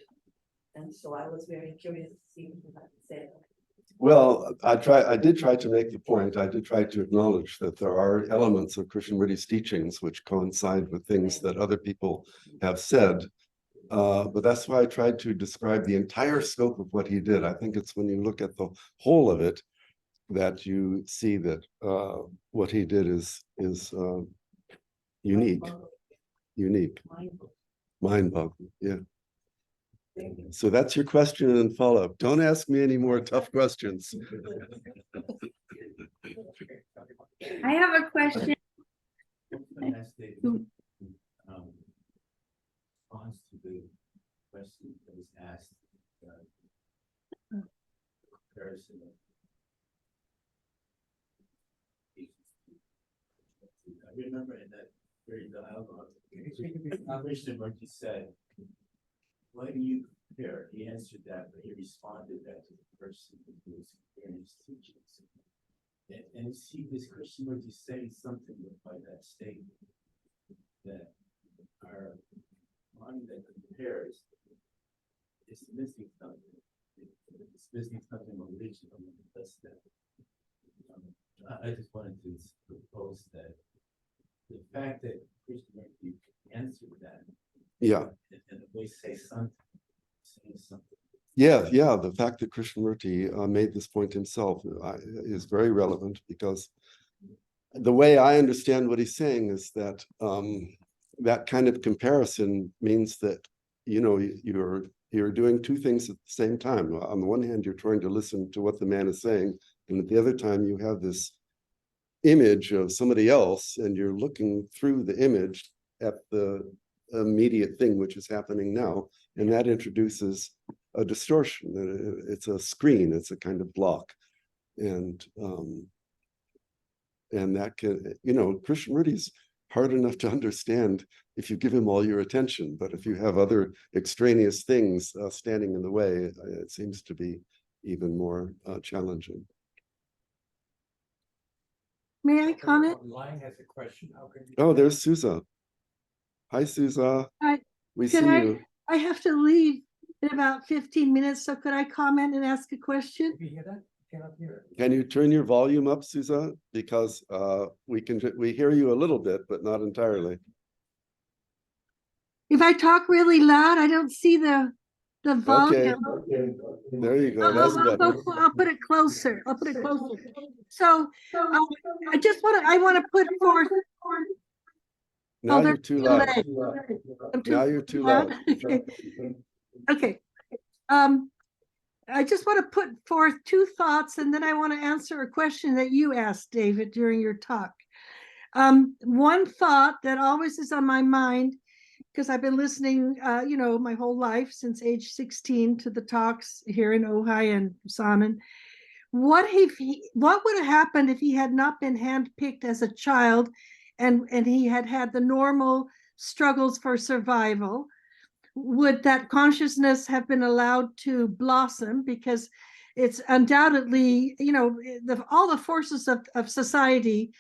And so I was very curious to see what you had to say. Well, I did try to make the point. I did try to acknowledge that there are elements of Krishnamurti's teachings which coincide with things that other people have said. But that's why I tried to describe the entire scope of what he did. I think it's when you look at the whole of it that you see that what he did is unique, mind-boggling. Yeah. So that's your question and follow-up. Don't ask me any more tough questions. I have a question. Response to the question that was asked, comparison of I remember in that very dialogue, Krishnamurti said, "Why do you compare?" He answered that, but he responded that to the person who was comparing his teachings. And you see this Krishnamurti saying something by that statement that our mind that compares is missing something. It's missing something original. That's that. I just wanted to propose that the fact that Krishnamurti answered that, Yeah. and the way say something, saying something. Yeah, the fact that Krishnamurti made this point himself is very relevant because the way I understand what he's saying is that that kind of comparison means that, you know, you're doing two things at the same time. On the one hand, you're trying to listen to what the man is saying, and at the other time, you have this image of somebody else, and you're looking through the image at the immediate thing which is happening now, and that introduces a distortion. It's a screen, it's a kind of block, and that can, you know, Krishnamurti's hard enough to understand if you give him all your attention, but if you have other extraneous things standing in the way, it seems to be even more challenging. May I comment? Online has a question. How can you? Oh, there's Susa. Hi, Susa. Hi. We Could see I- you. I have to leave in about 15 minutes, so could I comment and ask a question? Did you hear that? Cannot hear it. Can you turn your volume up, Susa? Because we hear you a little bit, but not entirely. If I talk really loud, I don't see the volume. There you go. That's better. I'll put it closer. I'll put it closer. So I want to put forth. Now you're there's too delay. loud. I'm Now you're too loud. Okay. I just want to put forth two thoughts, and then I want to answer a question that you asked, David, during your talk. One thought that always is on my mind, because I've been listening, you know, my whole life since age 16 to the talks here in Ojai and Sanan. What would have happened if he had not been handpicked as a child, and he had the normal struggles for survival? Would that consciousness have been allowed to blossom? Because it's undoubtedly, you know, all the forces of society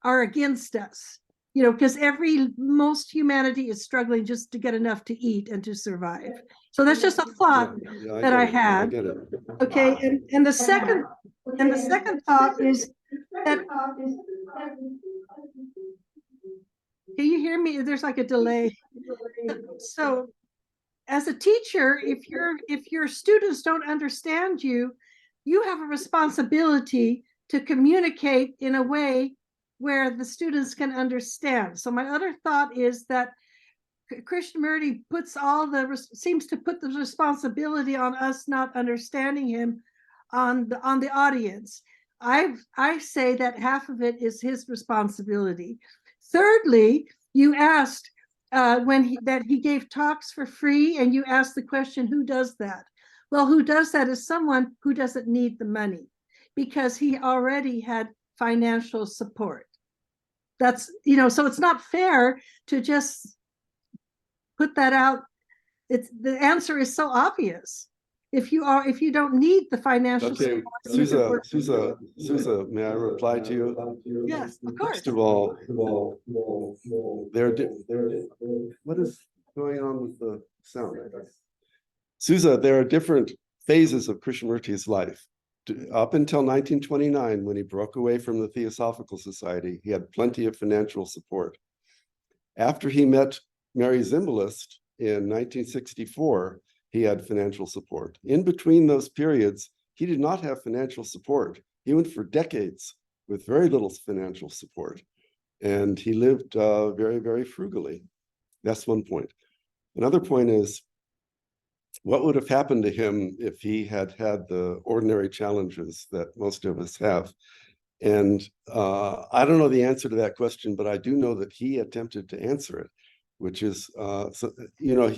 are against us, you know, because most humanity is struggling just to get enough to eat and to survive. So that's just a thought that I had. I get it. Okay, and the second thought is that. Can you hear me? There's like a delay. So, as a teacher, if your students don't understand you, you have a responsibility to communicate in a way where the students can understand. So my other thought is that Krishnamurti seems to put the responsibility on us not understanding him on the audience. I say that half of it is his responsibility. Thirdly, you asked that he gave talks for free, and you asked the question, who does that? Well, who does that is someone who doesn't need the money, because he already had financial support. That's, you know, so it's not fair to just put that out. The answer is so obvious. If you don't need the financial Okay, support. Susa, may I reply to you? Yes, of course. First of all, what is going on with the sound? Susa, there are different phases of Krishnamurti's life. Up until 1929, when he broke away from the Theosophical Society, he had plenty of financial support. After he met Mary Zimbalist in 1964, he had financial support. In between those periods, he did not have financial support. He went for decades with very little financial support, and he lived very, very frugally. That's one point. Another point is, what would have happened to him if he had had the ordinary challenges that most of us have? And I don't know the answer to that question, but I do know that he attempted to answer it, which is, so, you know,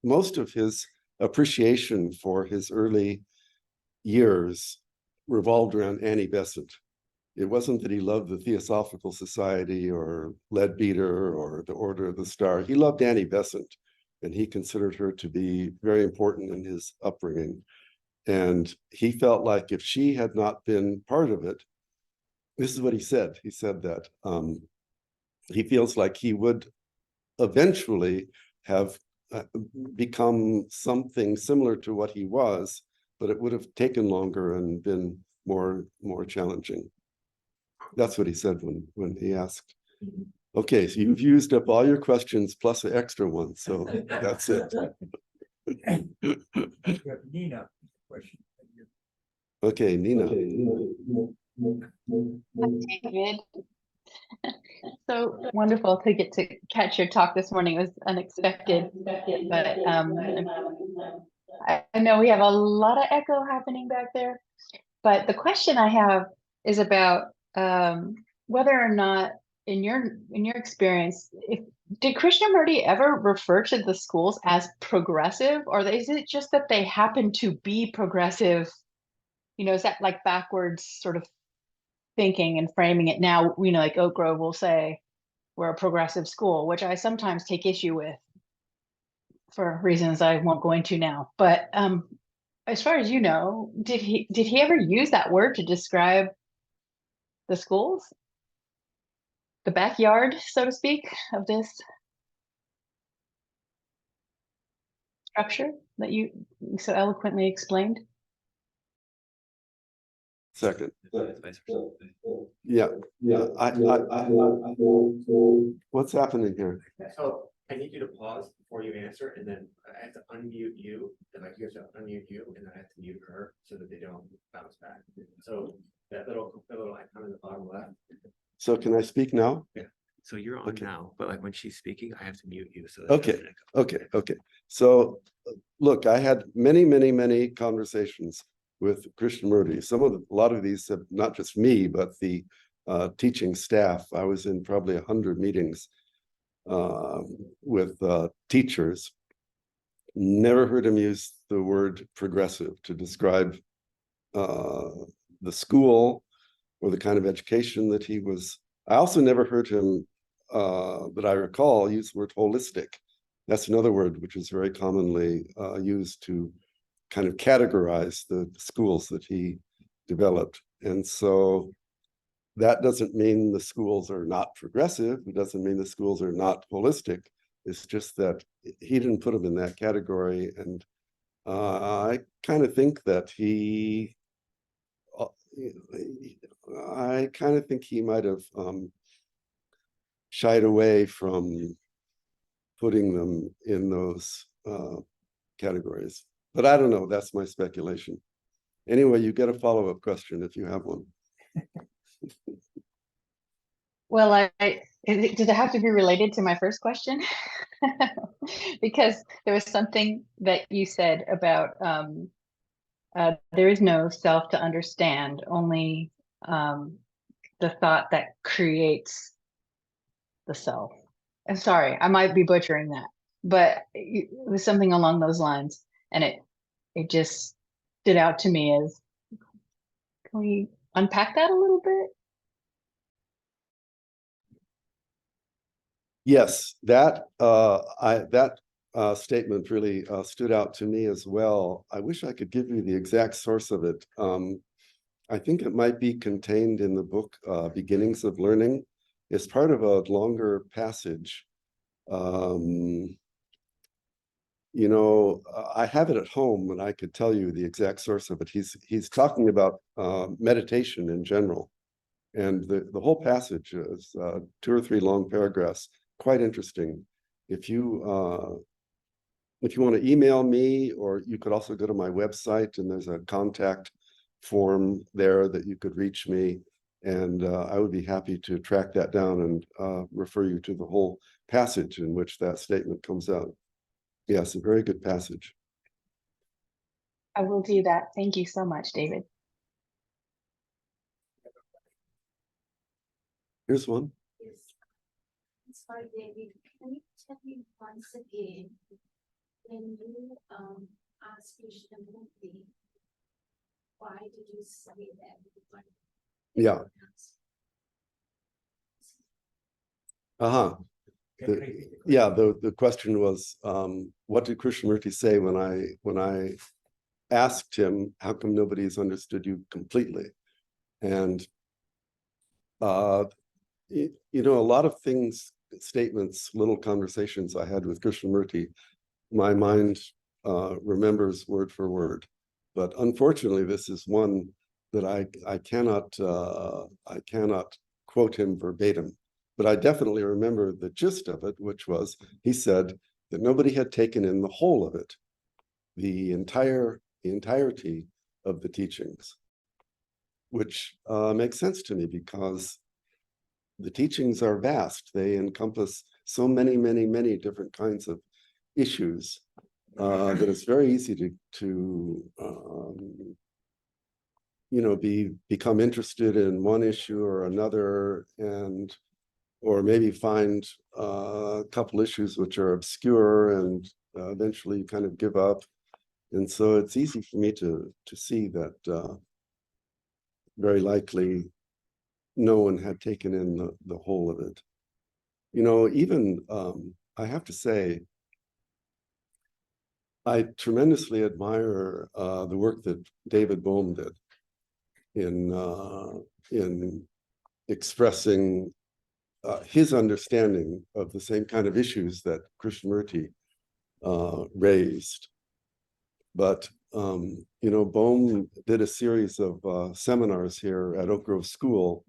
most of his appreciation for his early years revolved around Annie Besant. It wasn't that he loved the Theosophical Society or Leadbeater or the Order of the Star. He loved Annie Besant, and he considered her to be very important in his upbringing. And he felt like if she had not been part of it, this is what he said. He said that he feels like he would eventually have become something similar to what he was, but it would have taken longer and been more challenging. That's what he said when he asked. Okay, so you've used up all your questions plus an extra one, so that's it. You have Nina question. Okay, Nina. David. so wonderful to get to catch your talk this morning. It was unexpected, but I know we have a lot of echo happening back there. But the question I have is about whether or not, in your experience, did Krishnamurti ever refer to the schools as progressive, or is it just that they happen to be progressive? You know, is that like backwards sort of thinking and framing it now? You know, like Oak Grove will say we're a progressive school, which I sometimes take issue with for reasons I won't go into now. But as far as you know, did he ever use that word to describe the schools, the backyard, so to speak, of this structure that you so eloquently explained? Second. Yeah. What's happening here? So I need you to pause before you answer, and then I have to unmute you, and like you have to unmute you, and then I have to mute her so that they don't bounce back. So that little icon in the bottom left. So can I speak now? Yeah. So you're on Okay. now, but like when she's speaking, I have to mute you. So Okay. Okay. So look, I had many conversations with Krishnamurti. A lot of these have not just me, but the teaching staff. I was in probably 100 meetings with teachers. Never heard him use the word progressive to describe the school or the kind of education that he was. I also never heard him, that I recall, use the word holistic. That's another word which is very commonly used to kind of categorize the schools that he developed. And so that doesn't mean the schools are not progressive. It doesn't mean the schools are not holistic. It's just that he didn't put them in that category. And I kind of think that he might have shied away from putting them in those categories. But I don't know, that's my speculation. Anyway, you get a follow-up question if you have one. Well, does it have to be related to my first question? Because there was something that you said about there is no self to understand, only the thought that creates the self. I'm sorry, I might be butchering that, but it was something along those lines, and it just stood out to me as, can we unpack that a little bit? Yes, that statement really stood out to me as well. I wish I could give you the exact source of it. I think it might be contained in the book Beginnings of Learning. It's part of a longer passage. You know, I have it at home and I could tell you the exact source of it. He's talking about meditation in general. And the whole passage is 2 or 3 long paragraphs, quite interesting. If you want to email me, or you could also go to my website, and there's a contact form there that you could reach me, and I would be happy to track that down and refer you to the whole passage in which that statement comes out. Yes, a very good passage. I will do that. Thank you so much, David. Here's one. Yes. Sorry, David, can you tell me once again, when you asked Krishnamurti, why did you say that? Yeah. The question was, what did Krishnamurti say when I asked him, how come nobody's understood you completely? And you know, a lot of things, statements, little conversations I had with Krishnamurti, my mind remembers word for word. But unfortunately, this is one that I cannot quote him verbatim. But I definitely remember the gist of it, which was, he said that nobody had taken in the whole of it, the entirety of the teachings, which makes sense to me, because the teachings are vast. They encompass so many, many, many different kinds of issues that it's very easy to become interested in one issue or another, and or maybe find a couple issues which are obscure and eventually kind of give up. And so it's easy for me to see that very likely no one had taken in the whole of it. Even I have to say, I tremendously admire the work that David Bohm did in expressing his understanding of the same kind of issues that Krishnamurti raised. But Bohm did a series of seminars here at Oak Grove School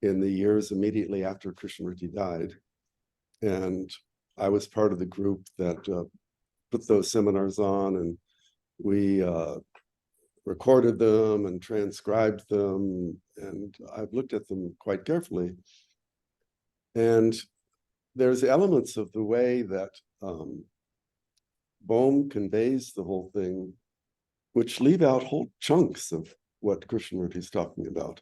in the years immediately after Krishnamurti died, and I was part of the group that put those seminars on, and we recorded them and transcribed them, and I've looked at them quite carefully. And there's elements of the way that Bohm conveys the whole thing, which leave out whole chunks of what Krishnamurti is talking about.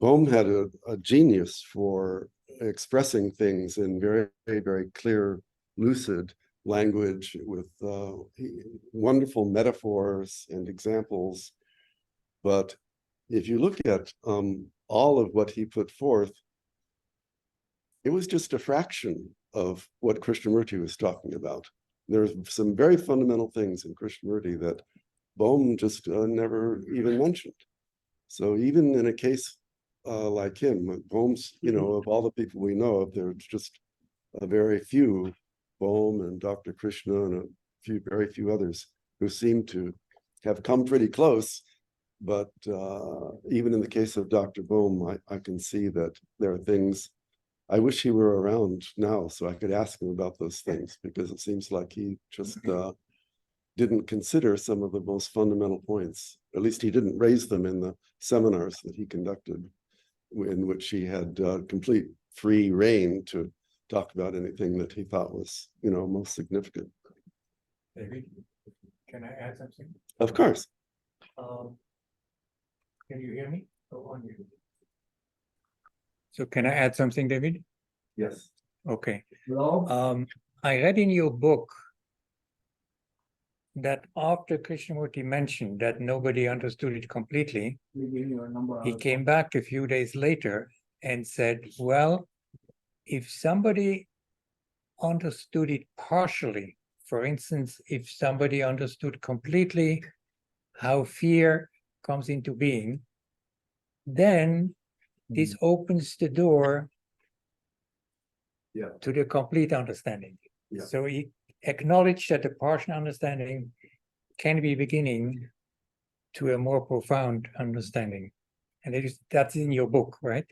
Bohm had a genius for expressing things in very, very clear, lucid language with wonderful metaphors and examples. But if you look at all of what he put forth, it was just a fraction of what Krishnamurti was talking about. There's some very fundamental things in Krishnamurti that Bohm just never even mentioned. So even in a case like him, Bohm's, of all the people we know of, there's just a very few, Bohm and Dr. Krishna and very few others who seem to have come pretty close. But even in the case of Dr. Bohm, I can see that there are things. I wish he were around now so I could ask him about those things, because it seems like he just didn't consider some of the most fundamental points. At least he didn't raise them in the seminars that he conducted, in which he had complete free reign to talk about anything that he thought was, most significant. David, can I add something? Of course. Can you hear me? Oh, on you. So can I add something, David? Yes. Okay. I read in your book that after Krishnamurti mentioned that nobody understood it completely, he came back a few days later and said, well, if somebody understood it partially, for instance, if somebody understood completely how fear comes into being, then this opens the door to the complete understanding. Yeah. So he acknowledged that the partial understanding can be beginning to a more profound understanding. And that's in your book, right?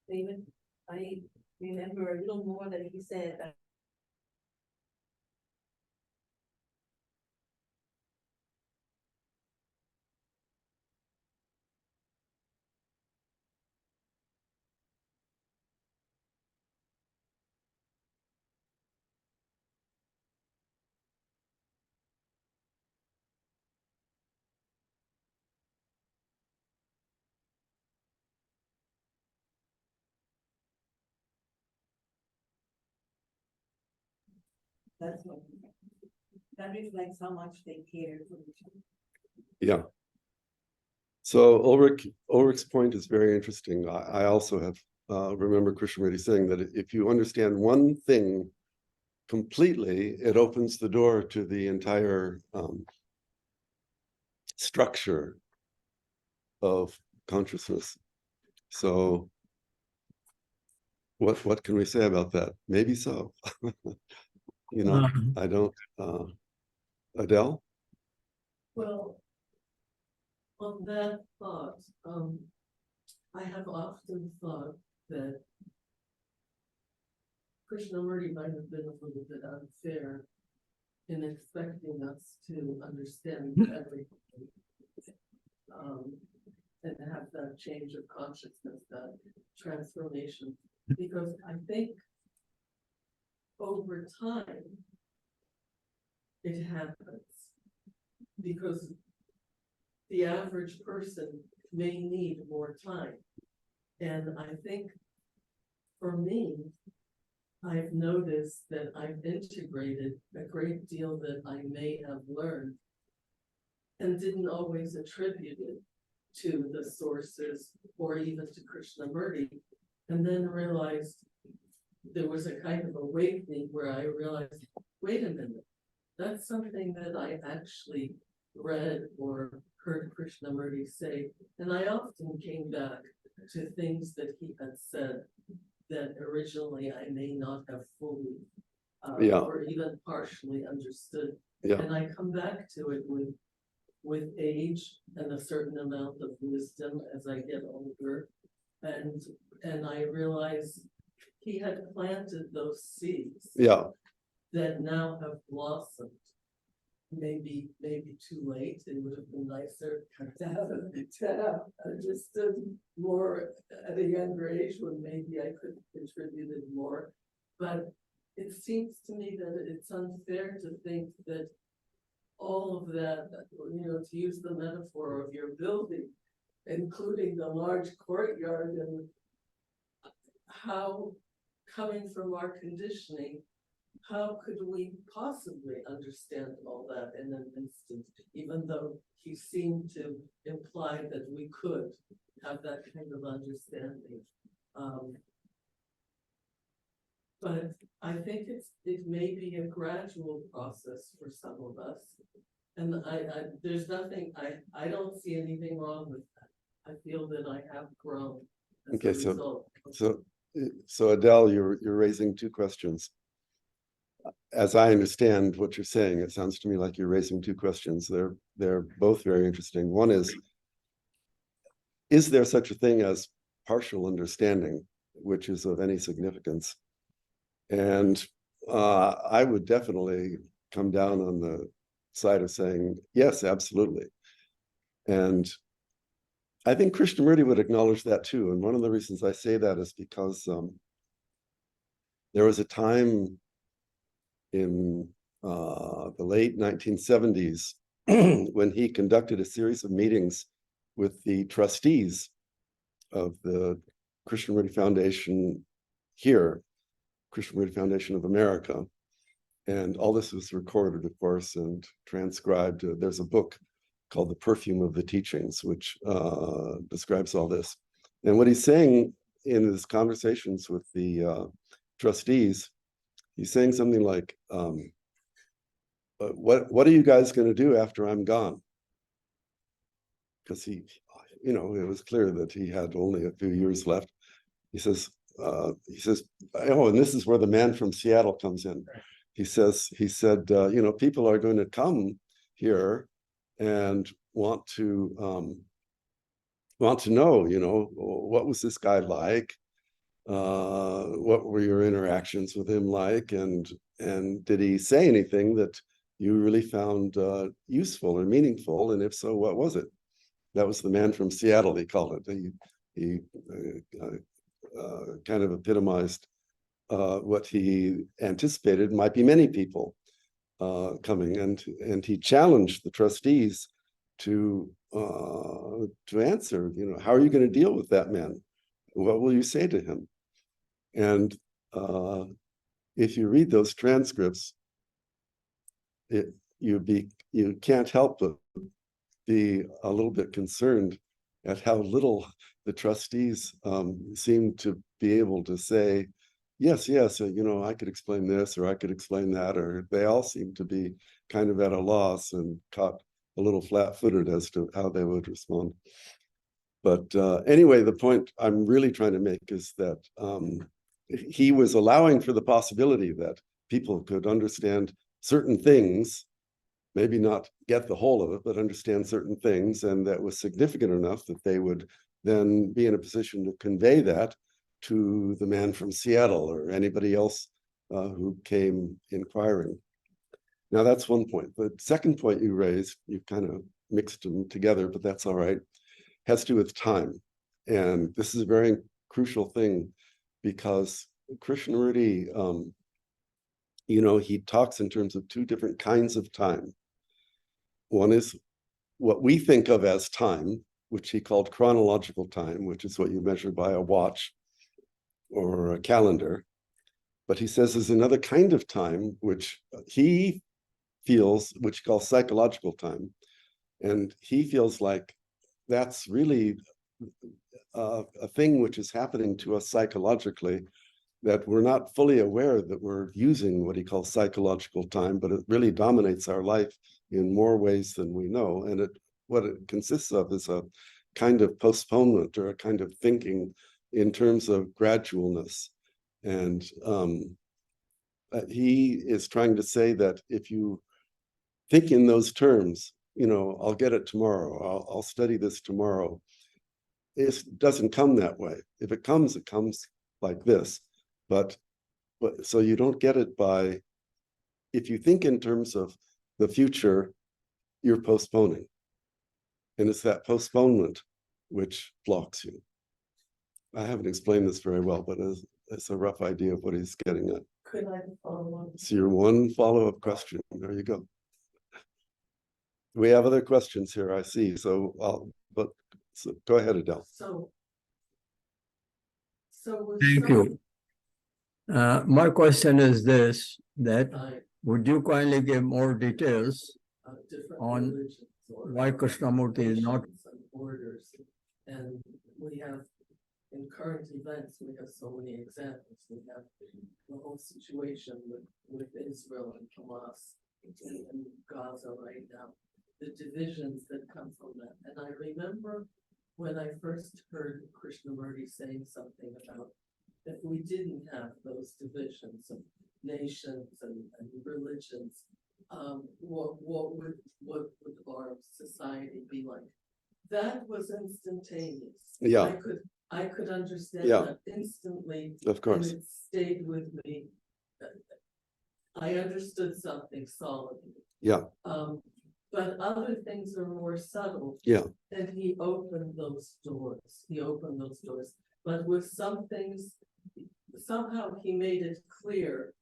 David, I remember a little more that he said. That reflects how much they care for each other. Yeah. So Ulrich's point is very interesting. I also have remember Krishnamurti saying that if you understand one thing completely, it opens the door to the entire structure of consciousness. So what can we say about that? Maybe so. I don't. Adele? Well, on that thought, I have often thought that Krishnamurti might have been a little bit unfair in expecting us to understand everything. and have that change of consciousness, that transformation. Because I think over time, it happens. Because the average person may need more time. And I think for me, I've noticed that I've integrated a great deal that I may have learned and didn't always attribute it to the sources or even to Krishnamurti, and then realized there was a kind of awakening where I realized, wait a minute, that's something that I actually read or heard Krishnamurti say, and I often came back to things that he had said that originally I may not have fully or even partially understood. And I come back to it with age and a certain amount of wisdom as I get older. And I realize he had planted those seeds that now have blossomed. Maybe too late. It would have been nicer to have understood more at a younger age when maybe I could have contributed more. But it seems to me that it's unfair to think that all of that, to use the metaphor of your building, including the large courtyard, and how, coming from our conditioning, how could we possibly understand all that in an instant, even though he seemed to imply that we could have that kind of understanding. But I think it may be a gradual process for some of us. And there's nothing, I don't see anything wrong with that. I feel that I have grown as a result. So Adele, you're raising two questions. As I understand what you're saying, it sounds to me like you're raising two questions. They're both very interesting. One is there such a thing as partial understanding, which is of any significance? And I would definitely come down on the side of saying, yes, absolutely. And I think Krishnamurti would acknowledge that too. And one of the reasons I say that is because there was a time in the late 1970s when he conducted a series of meetings with the trustees of the Krishnamurti Foundation here, Krishnamurti Foundation of America. And all this was recorded, of course, and transcribed. There's a book called The Perfume of the Teachings, which describes all this. And what he's saying in his conversations with the trustees, he's saying something like, what are you guys going to do after I'm gone? Because it was clear that he had only a few years left. He says, oh, and this is where the man from Seattle comes in. He said, people are going to come here and want to know, what was this guy like? What were your interactions with him like? And did he say anything that you really found useful or meaningful? And if so, what was it? That was the man from Seattle, he called it. He kind of epitomized what he anticipated might be many people coming, and he challenged the trustees to answer, how are you going to deal with that man? What will you say to him? And if you read those transcripts, you can't help but be a little bit concerned at how little the trustees seem to be able to say, yes, I could explain this, or I could explain that, or they all seem to be kind of at a loss and caught a little flat-footed as to how they would respond. But anyway, the point I'm really trying to make is that he was allowing for the possibility that people could understand certain things, maybe not get the whole of it, but understand certain things, and that was significant enough that they would then be in a position to convey that to the man from Seattle or anybody else who came inquiring. Now, that's one point. The second point you raised, you kind of mixed them together, but that's all right, has to do with time. And this is a very crucial thing because Krishnamurti, he talks in terms of two different kinds of time. One is what we think of as time, which he called chronological time, which is what you measure by a watch or a calendar. But he says there's another kind of time, which he feels, which he calls psychological time. And he feels like that's really a thing which is happening to us psychologically, that we're not fully aware that we're using what he calls psychological time, but it really dominates our life in more ways than we know. And what it consists of is a kind of postponement or a kind of thinking in terms of gradualness. And he is trying to say that if you think in those terms, I'll get it tomorrow, I'll study this tomorrow, it doesn't come that way. If it comes like this. But so you don't get it by, if you think in terms of the future, you're postponing. And it's that postponement which blocks you. I haven't explained this very well, but it's a rough idea of what he's getting at. Could I follow up? So your one follow-up question, there you go. We have other questions here, I see. So go ahead, Adele. So Thank you. My question is this, that would you kindly give more details on why Krishnamurti is not... Orders. And we have, in current events, we have so many examples. We have the whole situation with Israel and Hamas and Gaza right now, the divisions that come from that. And I remember when I first heard Krishnamurti saying something about if we didn't have those divisions of nations and religions, what would our society be like? That was instantaneous. Yeah. I could understand that instantly. Of course. And it stayed with me. I understood something solidly. Yeah. But other things are more subtle. Yeah. And he opened those doors. But with some things, somehow he made it clear,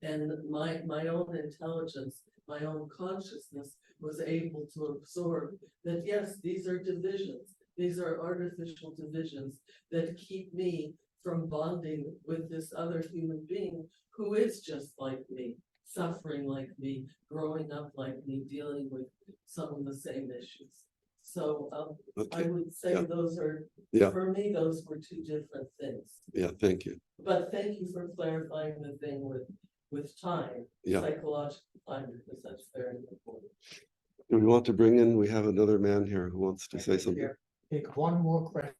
and my own intelligence, my own consciousness was able to absorb that, yes, these are divisions. These are artificial divisions that keep me from bonding with this other human being who is just like me, suffering like me, growing up like me, dealing with some of the same issues. So I would say those are, for me, those were two different things. Yeah, thank you. But thank you for clarifying the thing with time, psychological time, because that's very important. Do we want to bring in, we have another man here who wants to say something. Take one more question.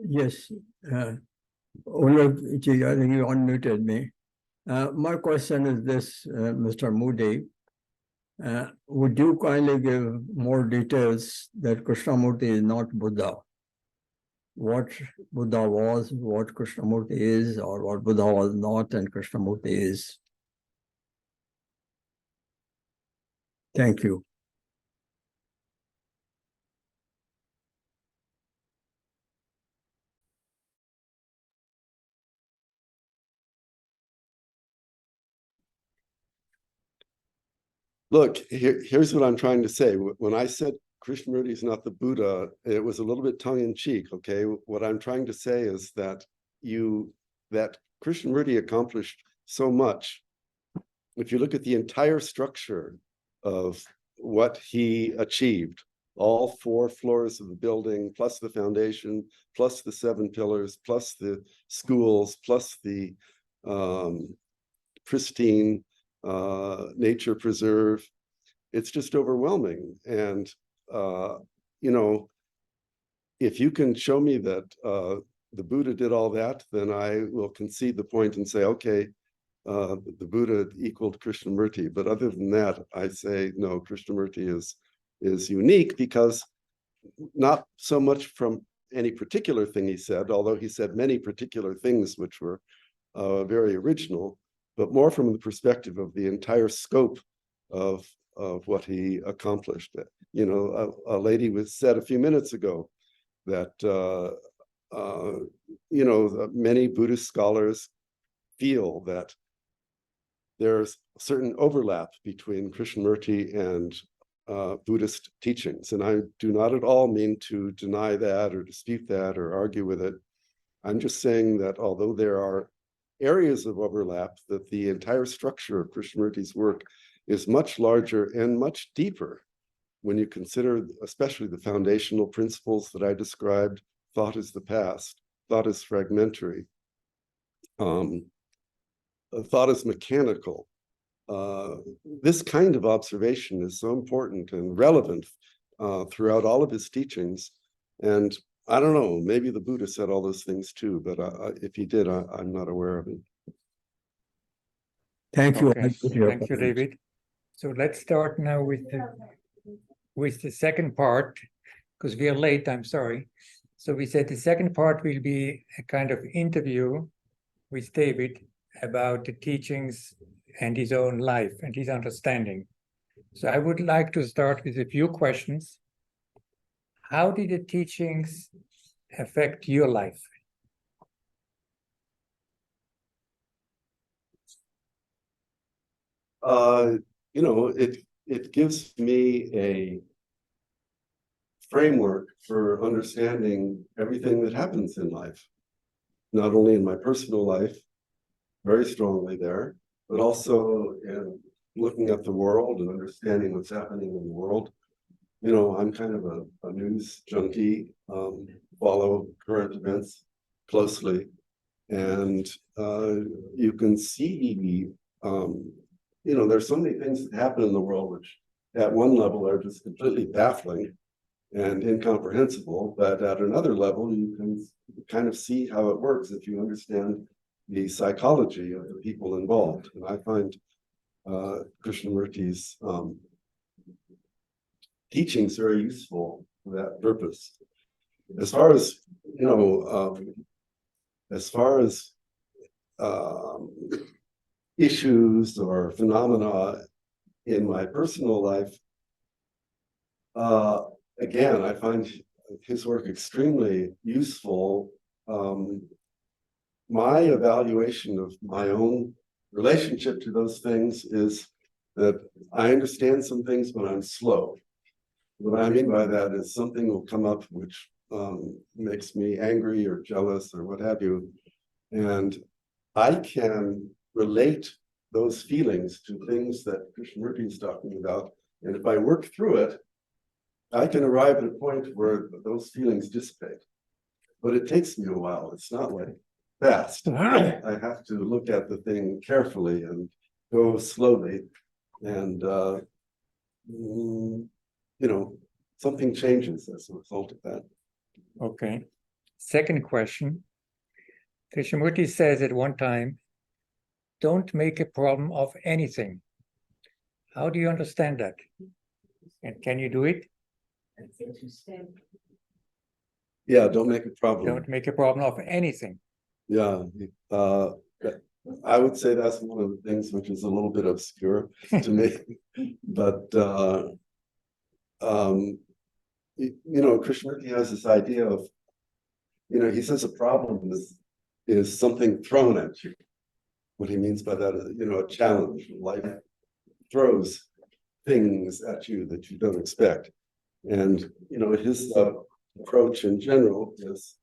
Yes, Oleg, I think you unmuted me. My question is this, Mr. Moody. Would you kindly give more details that Krishnamurti is not Buddha? What Buddha was, what Krishnamurti is, or what Buddha was not and Krishnamurti is? Thank you. Look, here's what I'm trying to say. When I said Krishnamurti is not the Buddha, it was a little bit tongue-in-cheek, okay? What I'm trying to say is that Krishnamurti accomplished so much. If you look at the entire structure of what he achieved, all 4 floors of the building, plus the foundation, plus the 7 pillars, plus the schools, plus the pristine nature preserve, it's just overwhelming. And if you can show me that the Buddha did all that, then I will concede the point and say, okay, the Buddha equaled Krishnamurti. But other than that, I say no, Krishnamurti is unique, because not so much from any particular thing he said, although he said many particular things which were very original, but more from the perspective of the entire scope of what he accomplished. You know, a lady was said a few minutes ago that you know, many Buddhist scholars feel that there's a certain overlap between Krishnamurti and Buddhist teachings. And I do not at all mean to deny that or dispute that or argue with it. I'm just saying that although there are areas of overlap, that the entire structure of Krishnamurti's work is much larger and much deeper when you consider especially the foundational principles that I described. Thought is the past, thought is fragmentary, thought is mechanical. This kind of observation is so important and relevant throughout all of his teachings. And I don't know, maybe the Buddha said all those things too, but if he did, I'm not aware of it. Thank you. Okay, thank you, David. So let's start now with the second part, because we are late, I'm sorry. So we said the second part will be a kind of interview with David about the teachings and his own life and his understanding. So I would like to start with a few questions. How did the teachings affect your life? You know, it gives me a framework for understanding everything that happens in life, not only in my personal life, very strongly there, but also in looking at the world and understanding what's happening in the world. You know, I'm kind of a news junkie, follow current events closely, and you can see, you know, there's so many things that happen in the world which at one level are just completely baffling and incomprehensible, but at another level, you can kind of see how it works if you understand the psychology of the people involved. And I find Krishnamurti's teachings very useful for that purpose. As far as, you know, as far as issues or phenomena in my personal life, again, I find his work extremely useful. My evaluation of my own relationship to those things is that I understand some things when I'm slow. What I mean by that is something will come up which makes me angry or jealous or what have you, and I can relate those feelings to things that Krishnamurti is talking about, and if I work through it, I can arrive at a point where those feelings dissipate. But it takes me a while. It's not like fast. I have to look at the thing carefully and go slowly, and you know, something changes as a result of that. Okay. Second question. Krishnamurti says at one time, don't make a problem of anything. How do you understand that? And can you do it? That's interesting. Yeah, don't make a problem. Don't make a problem of anything. Yeah, I would say that's one of the things which is a little bit obscure to me. But you know, Krishnamurti has this idea of, you know, he says a problem is something thrown at you. What he means by that is, you know, a challenge. Life throws things at you that you don't expect. And, you know, his approach in general is,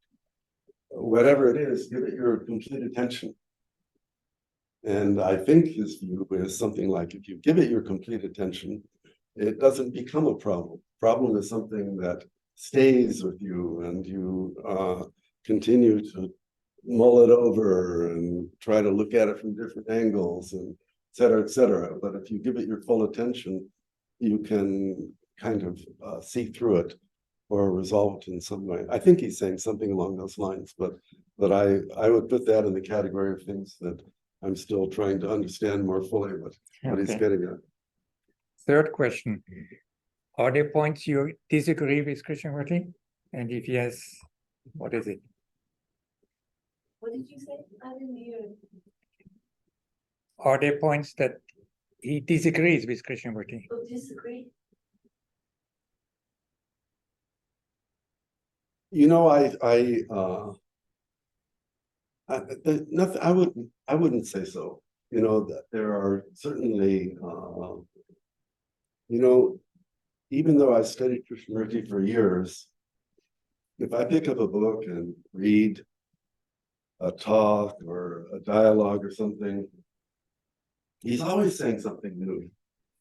whatever it is, give it your complete attention. And I think his view is something like, if you give it your complete attention, it doesn't become a problem. Problem is something that stays with you, and you continue to mull it over and try to look at it from different angles, and et cetera, et cetera. But if you give it your full attention, you can kind of see through it or resolve it in some way. I think he's saying something along those lines, but I would put that in the category of things that I'm still trying to understand more fully what he's getting at. Third question. Are there points you disagree with Krishnamurti? And if yes, what is it? What did you say? I didn't hear. are there points that he disagrees with Krishnamurti? Oh, disagree? You know, nothing. I wouldn't say so. You know, that there are certainly, you know, even though I studied Krishnamurti for years, if I pick up a book and read a talk or a dialogue or something, he's always saying something new.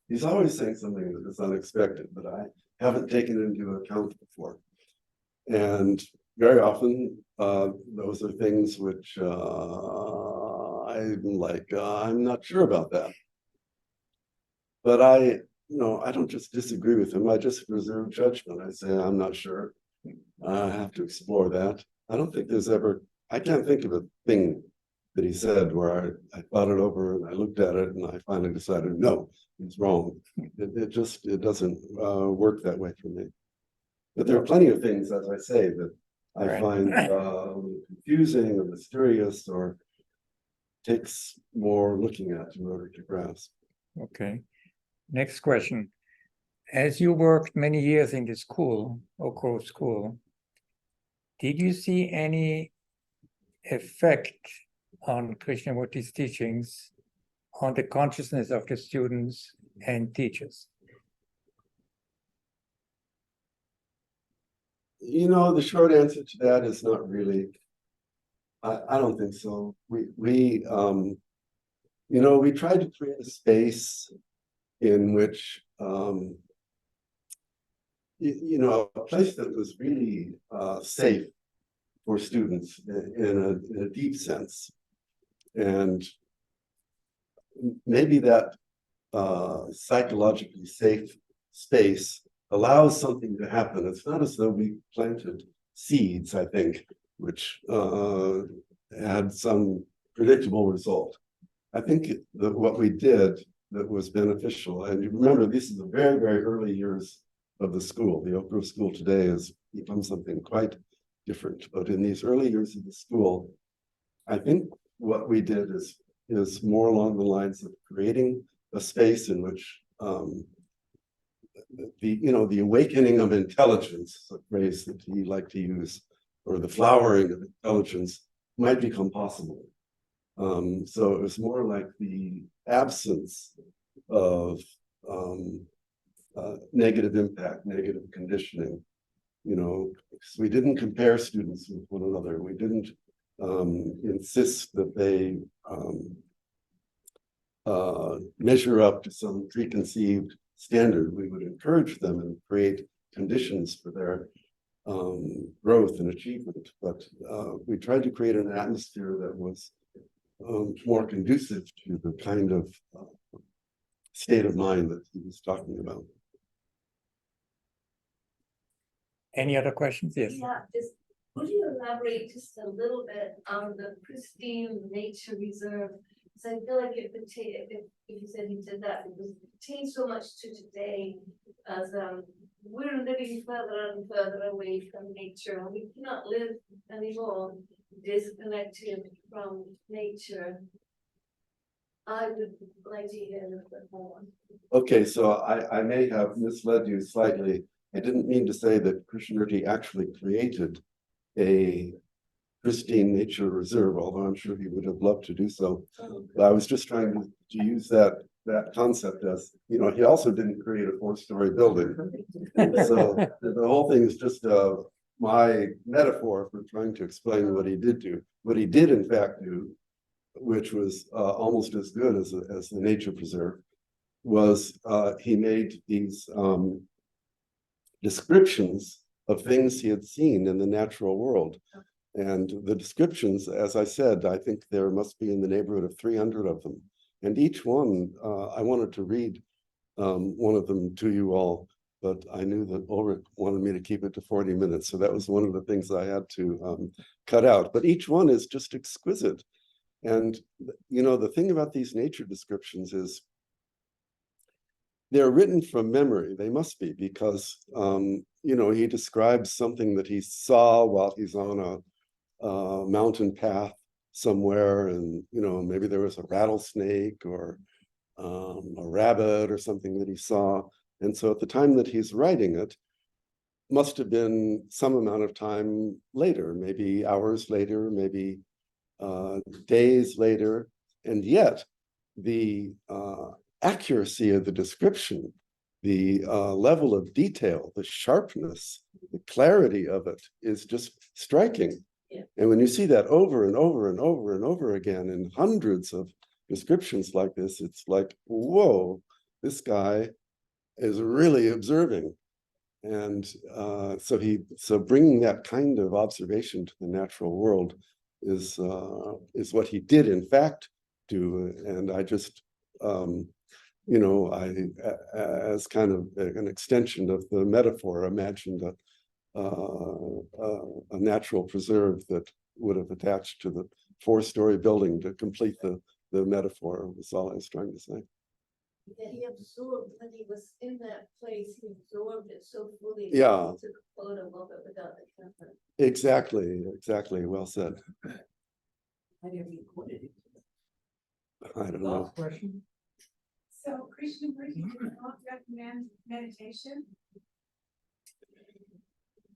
He's always saying something that is unexpected that I haven't taken into account before. And very often, those are things which I'm like, I'm not sure about that. But I don't just disagree with him. I just reserve judgment. I say, I'm not sure. I have to explore that. I don't think I can't think of a thing that he said where I thought it over and I looked at it and I finally decided, no, he's wrong. It doesn't work that way for me. But there are plenty of things, as I say, that I find confusing or mysterious or takes more looking at in order to grasp. Okay. Next question. As you worked many years in the school, Oko school, did you see any effect on Krishnamurti's teachings on the consciousness of the students and teachers? You know, the short answer to that is not really. I don't think so. We tried to create a space in which a place that was really safe for students in a deep sense, and maybe that psychologically safe space allows something to happen. It's not as though we planted seeds, I think, which had some predictable result. I think that what we did that was beneficial, and you remember, this is the very, very early years of the school. The Okra school today has become something quite different. But in these early years of the school, I think what we did is more along the lines of creating a space in which the awakening of intelligence, a phrase that he liked to use, or the flowering of intelligence might become possible. So it was more like the absence of negative impact, negative conditioning. Because we didn't compare students with one another. We didn't insist that they measure up to some preconceived standard. We would encourage them and create conditions for their growth and achievement. But we tried to create an atmosphere that was more conducive to the kind of state of mind that he was talking about. Any other questions? Yes. Yeah, would you elaborate just a little bit on the pristine nature reserve? Because I feel like if you said he did that, it pertains so much to today as we're living further and further away from nature. We cannot live anymore disconnected from nature. I would like to hear a little bit more. Okay, so I may have misled you slightly. I didn't mean to say that Krishnamurti actually created a pristine nature reserve, although I'm sure he would have loved to do so. But I was just trying to use that concept as, he also didn't create a 4-story building. So the whole thing is just my metaphor for trying to explain what he did do. What he did in fact do, which was almost as good as the nature preserve, was he made these descriptions of things he had seen in the natural world. And the descriptions, as I said, I think there must be in the neighborhood of 300 of them. And each one, I wanted to read one of them to you all, but I knew that Ulrich wanted me to keep it to 40 minutes. So that was one of the things I had to cut out. But each one is just exquisite. And, the thing about these nature descriptions is they're written from memory. They must be, because, he describes something that he saw while he's on a mountain path, somewhere, and maybe there was a rattlesnake or a rabbit or something that he saw. And so at the time that he's writing it, must have been some amount of time later, maybe hours later, maybe days later. And yet the accuracy of the description, the level of detail, the sharpness, the clarity of it is just striking. Yeah. And when you see that over and over and over and over again in hundreds of descriptions like this, it's like, whoa, this guy is really observing. And so bringing that kind of observation to the natural world is what he did in fact do. And I just, as kind of an extension of the metaphor, imagined a natural preserve that would have attached to the 4-story building to complete the metaphor, was all I was trying to say. Yeah, he absorbed, when he was in that place, he absorbed it so fully. Yeah. He took a photo of it without the camera. Exactly, well said. I never recorded it. I don't know. Last question. So Krishnamurti did not recommend meditation.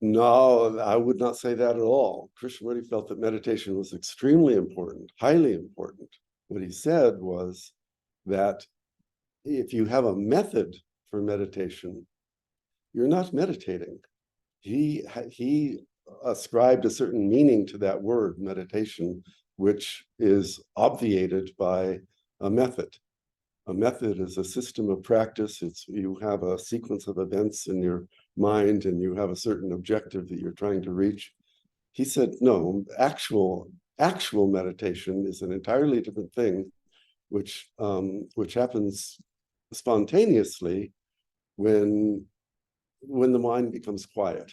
No, I would not say that at all. Krishnamurti felt that meditation was extremely important, highly important. What he said was that if you have a method for meditation, you're not meditating. He ascribed a certain meaning to that word, meditation, which is obviated by a method. A method is a system of practice. You have a sequence of events in your mind and you have a certain objective that you're trying to reach. He said, no, actual meditation is an entirely different thing, which happens spontaneously when the mind becomes quiet.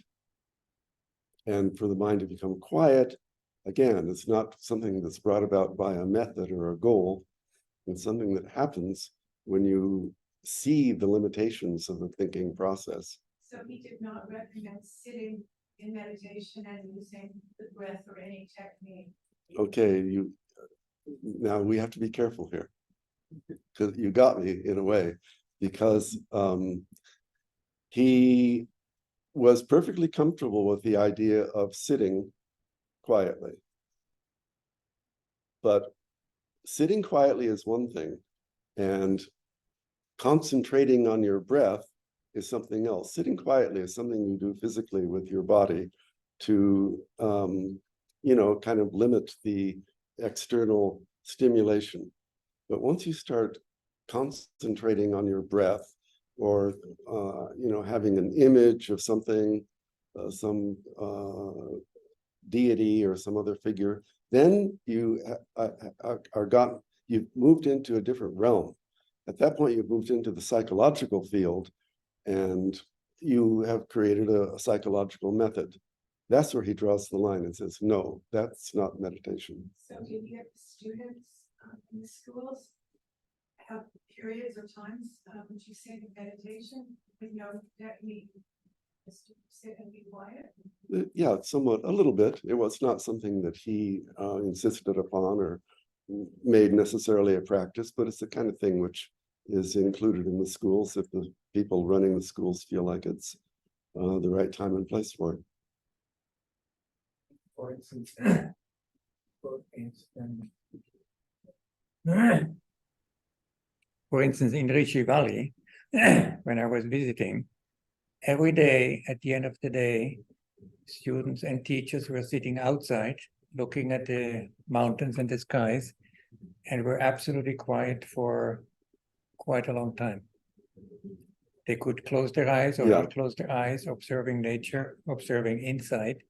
And for the mind to become quiet, again, it's not something that's brought about by a method or a goal. It's something that happens when you see the limitations of the thinking process. So he did not recommend sitting in meditation and using the breath or any technique. Okay, now we have to be careful here, because you got me in a way, because he was perfectly comfortable with the idea of sitting quietly. But sitting quietly is one thing, and concentrating on your breath is something else. Sitting quietly is something you do physically with your body to, kind of limit the external stimulation. But once you start concentrating on your breath, or having an image of something, some deity or some other figure, then you you've moved into a different realm. At that point, you've moved into the psychological field, and you have created a psychological method. That's where he draws the line and says, no, that's not meditation. So do you get students in the schools have periods or times when you say the meditation with no technique? The students sit and be quiet? Yeah, somewhat, a little bit. It was not something that he insisted upon or made necessarily a practice, but it's the kind of thing which is included in the schools if the people running the schools feel like it's the right time and place for it. For instance, in Rishi Valley, when I was visiting, every day at the end of the day, students and teachers were sitting outside looking at the mountains and the skies, and were absolutely quiet for quite a long time. They could close their eyes or not close their eyes, observing nature, observing inside.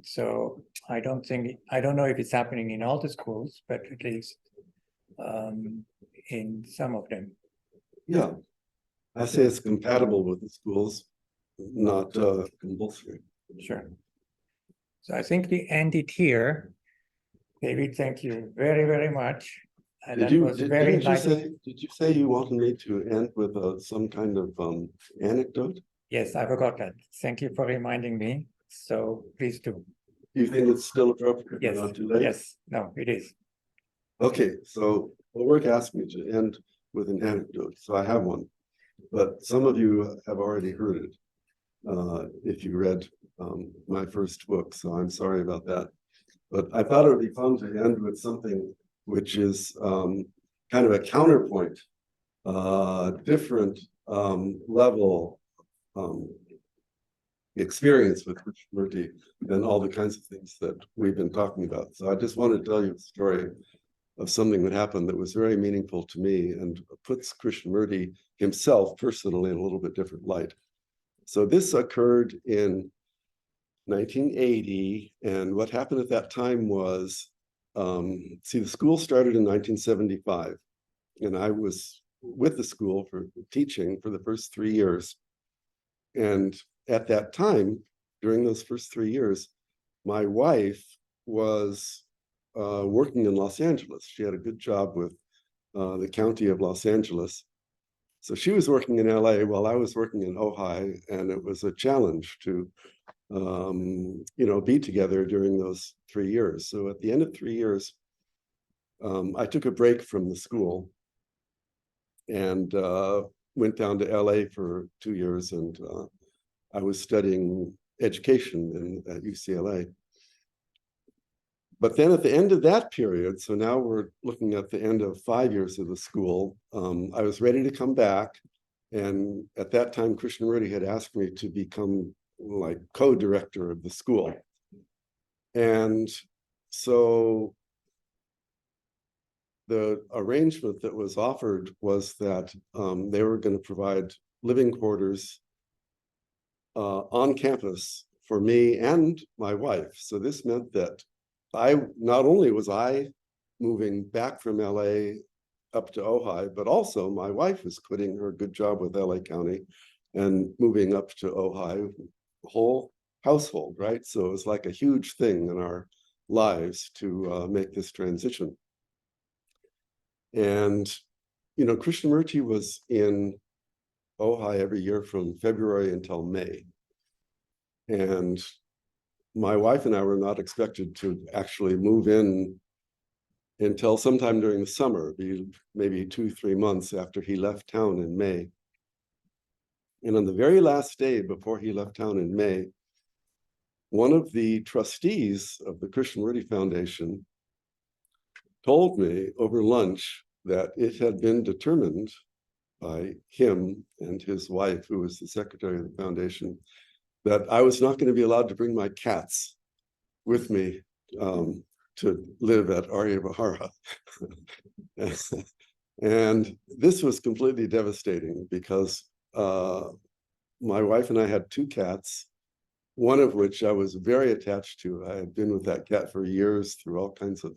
So I don't know if it's happening in all the schools, but at least in some of them. Yeah, I say it's compatible with the schools, not compulsory. Sure. So I think we end it here. David, thank you very, very much. And Did you say you wanted me to end with some kind of anecdote? Yes, I forgot that. Thank you for reminding me. So please do. Do you think it's still appropriate? Yes, Not too late? yes, no, it is. Okay, so Ulrich asked me to end with an anecdote, so I have one. But some of you have already heard it if you read my first book, so I'm sorry about that. But I thought it would be fun to end with something which is kind of a counterpoint, different level experience with Krishnamurti than all the kinds of things that we've been talking about. So I just want to tell you a story of something that happened that was very meaningful to me and puts Krishnamurti himself personally in a little bit different light. So this occurred in 1980, and what happened at that time was, the school started in 1975, and I was with the school for teaching for the first 3 years. And at that time, during those first 3 years, my wife was working in Los Angeles. She had a good job with the county of Los Angeles. So she was working in LA while I was working in Ojai, and it was a challenge to be together during those 3 years. So at the end of 3 years, I took a break from the school and went down to LA for 2 years, and I was studying education at UCLA. But then at the end of that period, so now we're looking at the end of 5 years of the school, I was ready to come back. And at that time, Krishnamurti had asked me to become like co-director of the school. And so the arrangement that was offered was that they were going to provide living quarters on campus for me and my wife. So this meant that not only was I moving back from LA up to Ojai, but also my wife was quitting her good job with LA County and moving up to Ojai, whole household, right? So it was like a huge thing in our lives to make this transition. And, Krishnamurti was in Ojai every year from February until May. And my wife and I were not expected to actually move in until sometime during the summer, maybe 2-3 months after he left town in May. And on the very last day before he left town in May, one of the trustees of the Krishnamurti Foundation told me over lunch that it had been determined by him and his wife, who was the secretary of the foundation, that I was not going to be allowed to bring my cats with me to live at Arya Vihara. And this was completely devastating because my wife and I had 2 cats, one of which I was very attached to. I had been with that cat for years through all kinds of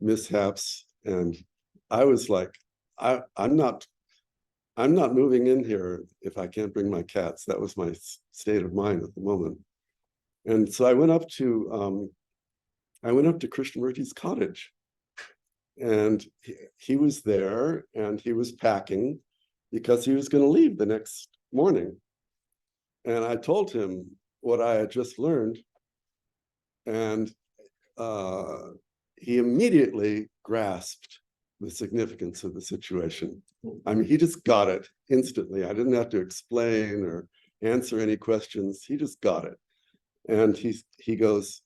mishaps. And I was like, I'm not moving in here if I can't bring my cats. That was my state of mind at the moment. And so I went up to Krishnamurti's cottage, and he was there, and he was packing because he was going to leave the next morning. And I told him what I had just learned, and he immediately grasped the significance of the situation. I mean, he just got it instantly. I didn't have to explain or answer any questions. He just got it. And he goes,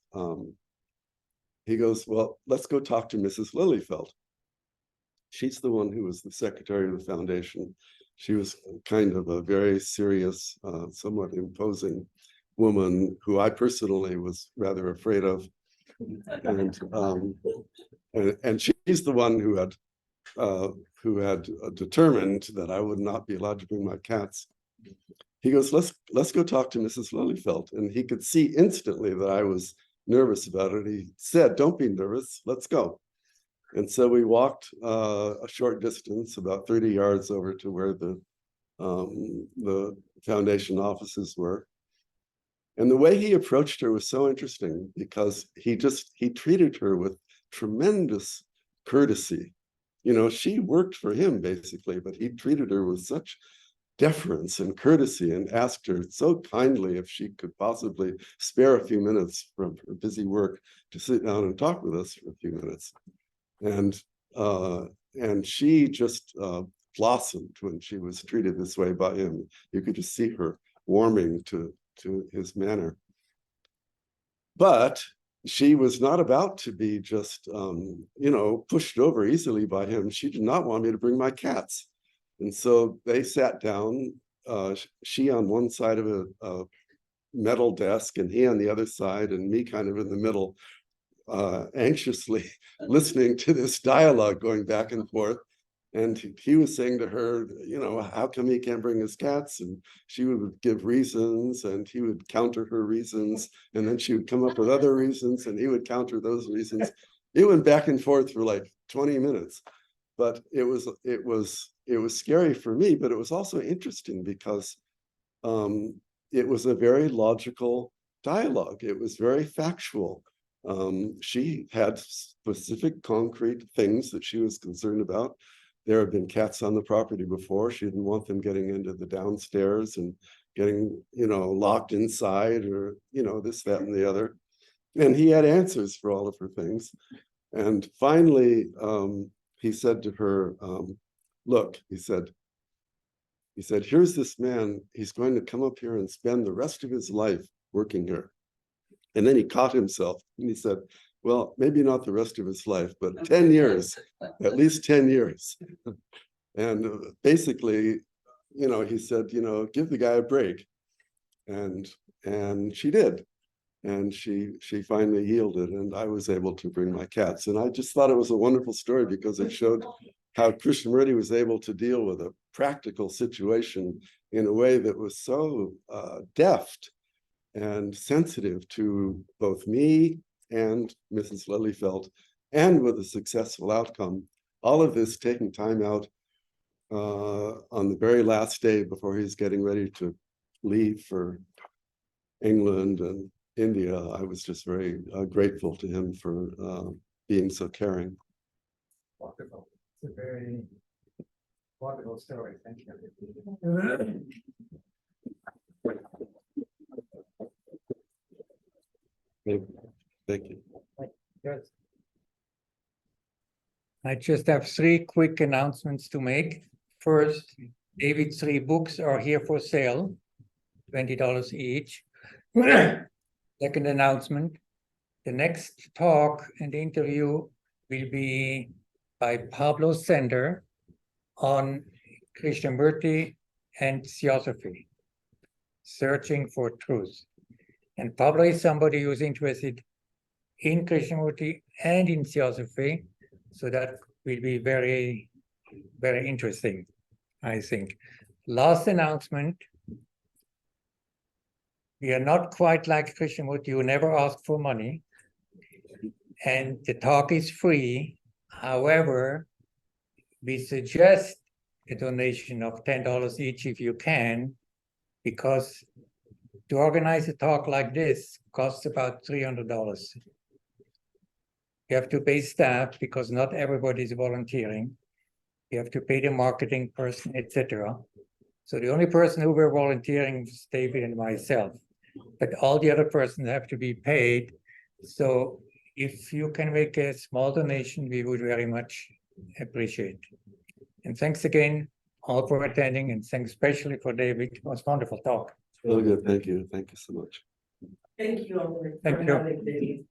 well, let's go talk to Mrs. Liliefeld. She's the one who was the secretary of the foundation. She was kind of a very serious, somewhat imposing woman who I personally was rather afraid of. And she's the one who had determined that I would not be allowed to bring my cats. He goes, let's go talk to Mrs. Liliefeld. And he could see instantly that I was nervous about it. He said, don't be nervous, let's go. And so we walked a short distance, about 30 yards over to where the foundation offices were. And the way he approached her was so interesting because he treated her with tremendous courtesy. She worked for him basically, but he treated her with such deference and courtesy and asked her so kindly if she could possibly spare a few minutes from her busy work to sit down and talk with us for a few minutes. And she just blossomed when she was treated this way by him. You could just see her warming to his manner. But she was not about to be just, pushed over easily by him. She did not want me to bring my cats. And so they sat down, she on one side of a metal desk and he on the other side and me kind of in the middle, anxiously listening to this dialogue going back and forth. And he was saying to her, how come he can't bring his cats? And she would give reasons and he would counter her reasons. And then she would come up with other reasons and he would counter those reasons. It went back and forth for like 20 minutes. But it was scary for me, but it was also interesting because it was a very logical dialogue. It was very factual. She had specific concrete things that she was concerned about. There have been cats on the property before. She didn't want them getting into the downstairs and getting, locked inside or, this, that, and the other. And he had answers for all of her things. And finally, he said to her, look, he said, here's this man, he's going to come up here and spend the rest of his life working here. And then he caught himself and he said, well, maybe not the rest of his life, but 10 years, at least 10 years. And basically, he said, give the guy a break. And she did. And she finally yielded and I was able to bring my cats. And I just thought it was a wonderful story because it showed how Krishnamurti was able to deal with a practical situation in a way that was so deft and sensitive to both me and Mrs. Lelyfeld, and with a successful outcome. All of this taking time out on the very last day before he's getting ready to leave for England and India. I was just very grateful to him for being so caring. Wonderful. It's a very wonderful story. Thank you. Thank you. Yes. I just have 3 quick announcements to make. First, David's 3 books are here for sale, $20 each. Second announcement, the next talk and interview will be by Pablo Sender on Krishnamurti and Theosophy, Searching for Truth. And Pablo is somebody who's interested in Krishnamurti and in Theosophy, so that will be very, very interesting, I think. Last announcement, we are not quite like Krishnamurti, who never ask for money, and the talk is free. However, we suggest a donation of $10 each if you can, because to organize a talk like this costs about $300. You have to pay staff because not everybody is volunteering. You have to pay the marketing person, etc. So the only person who were volunteering was David and myself, but all the other persons have to be paid. So if you can make a small donation, we would very much appreciate. And thanks again all for attending, and thanks especially for David. It was a wonderful talk. Really good. Thank you. Thank you so much. Thank you all for Thank you. having me.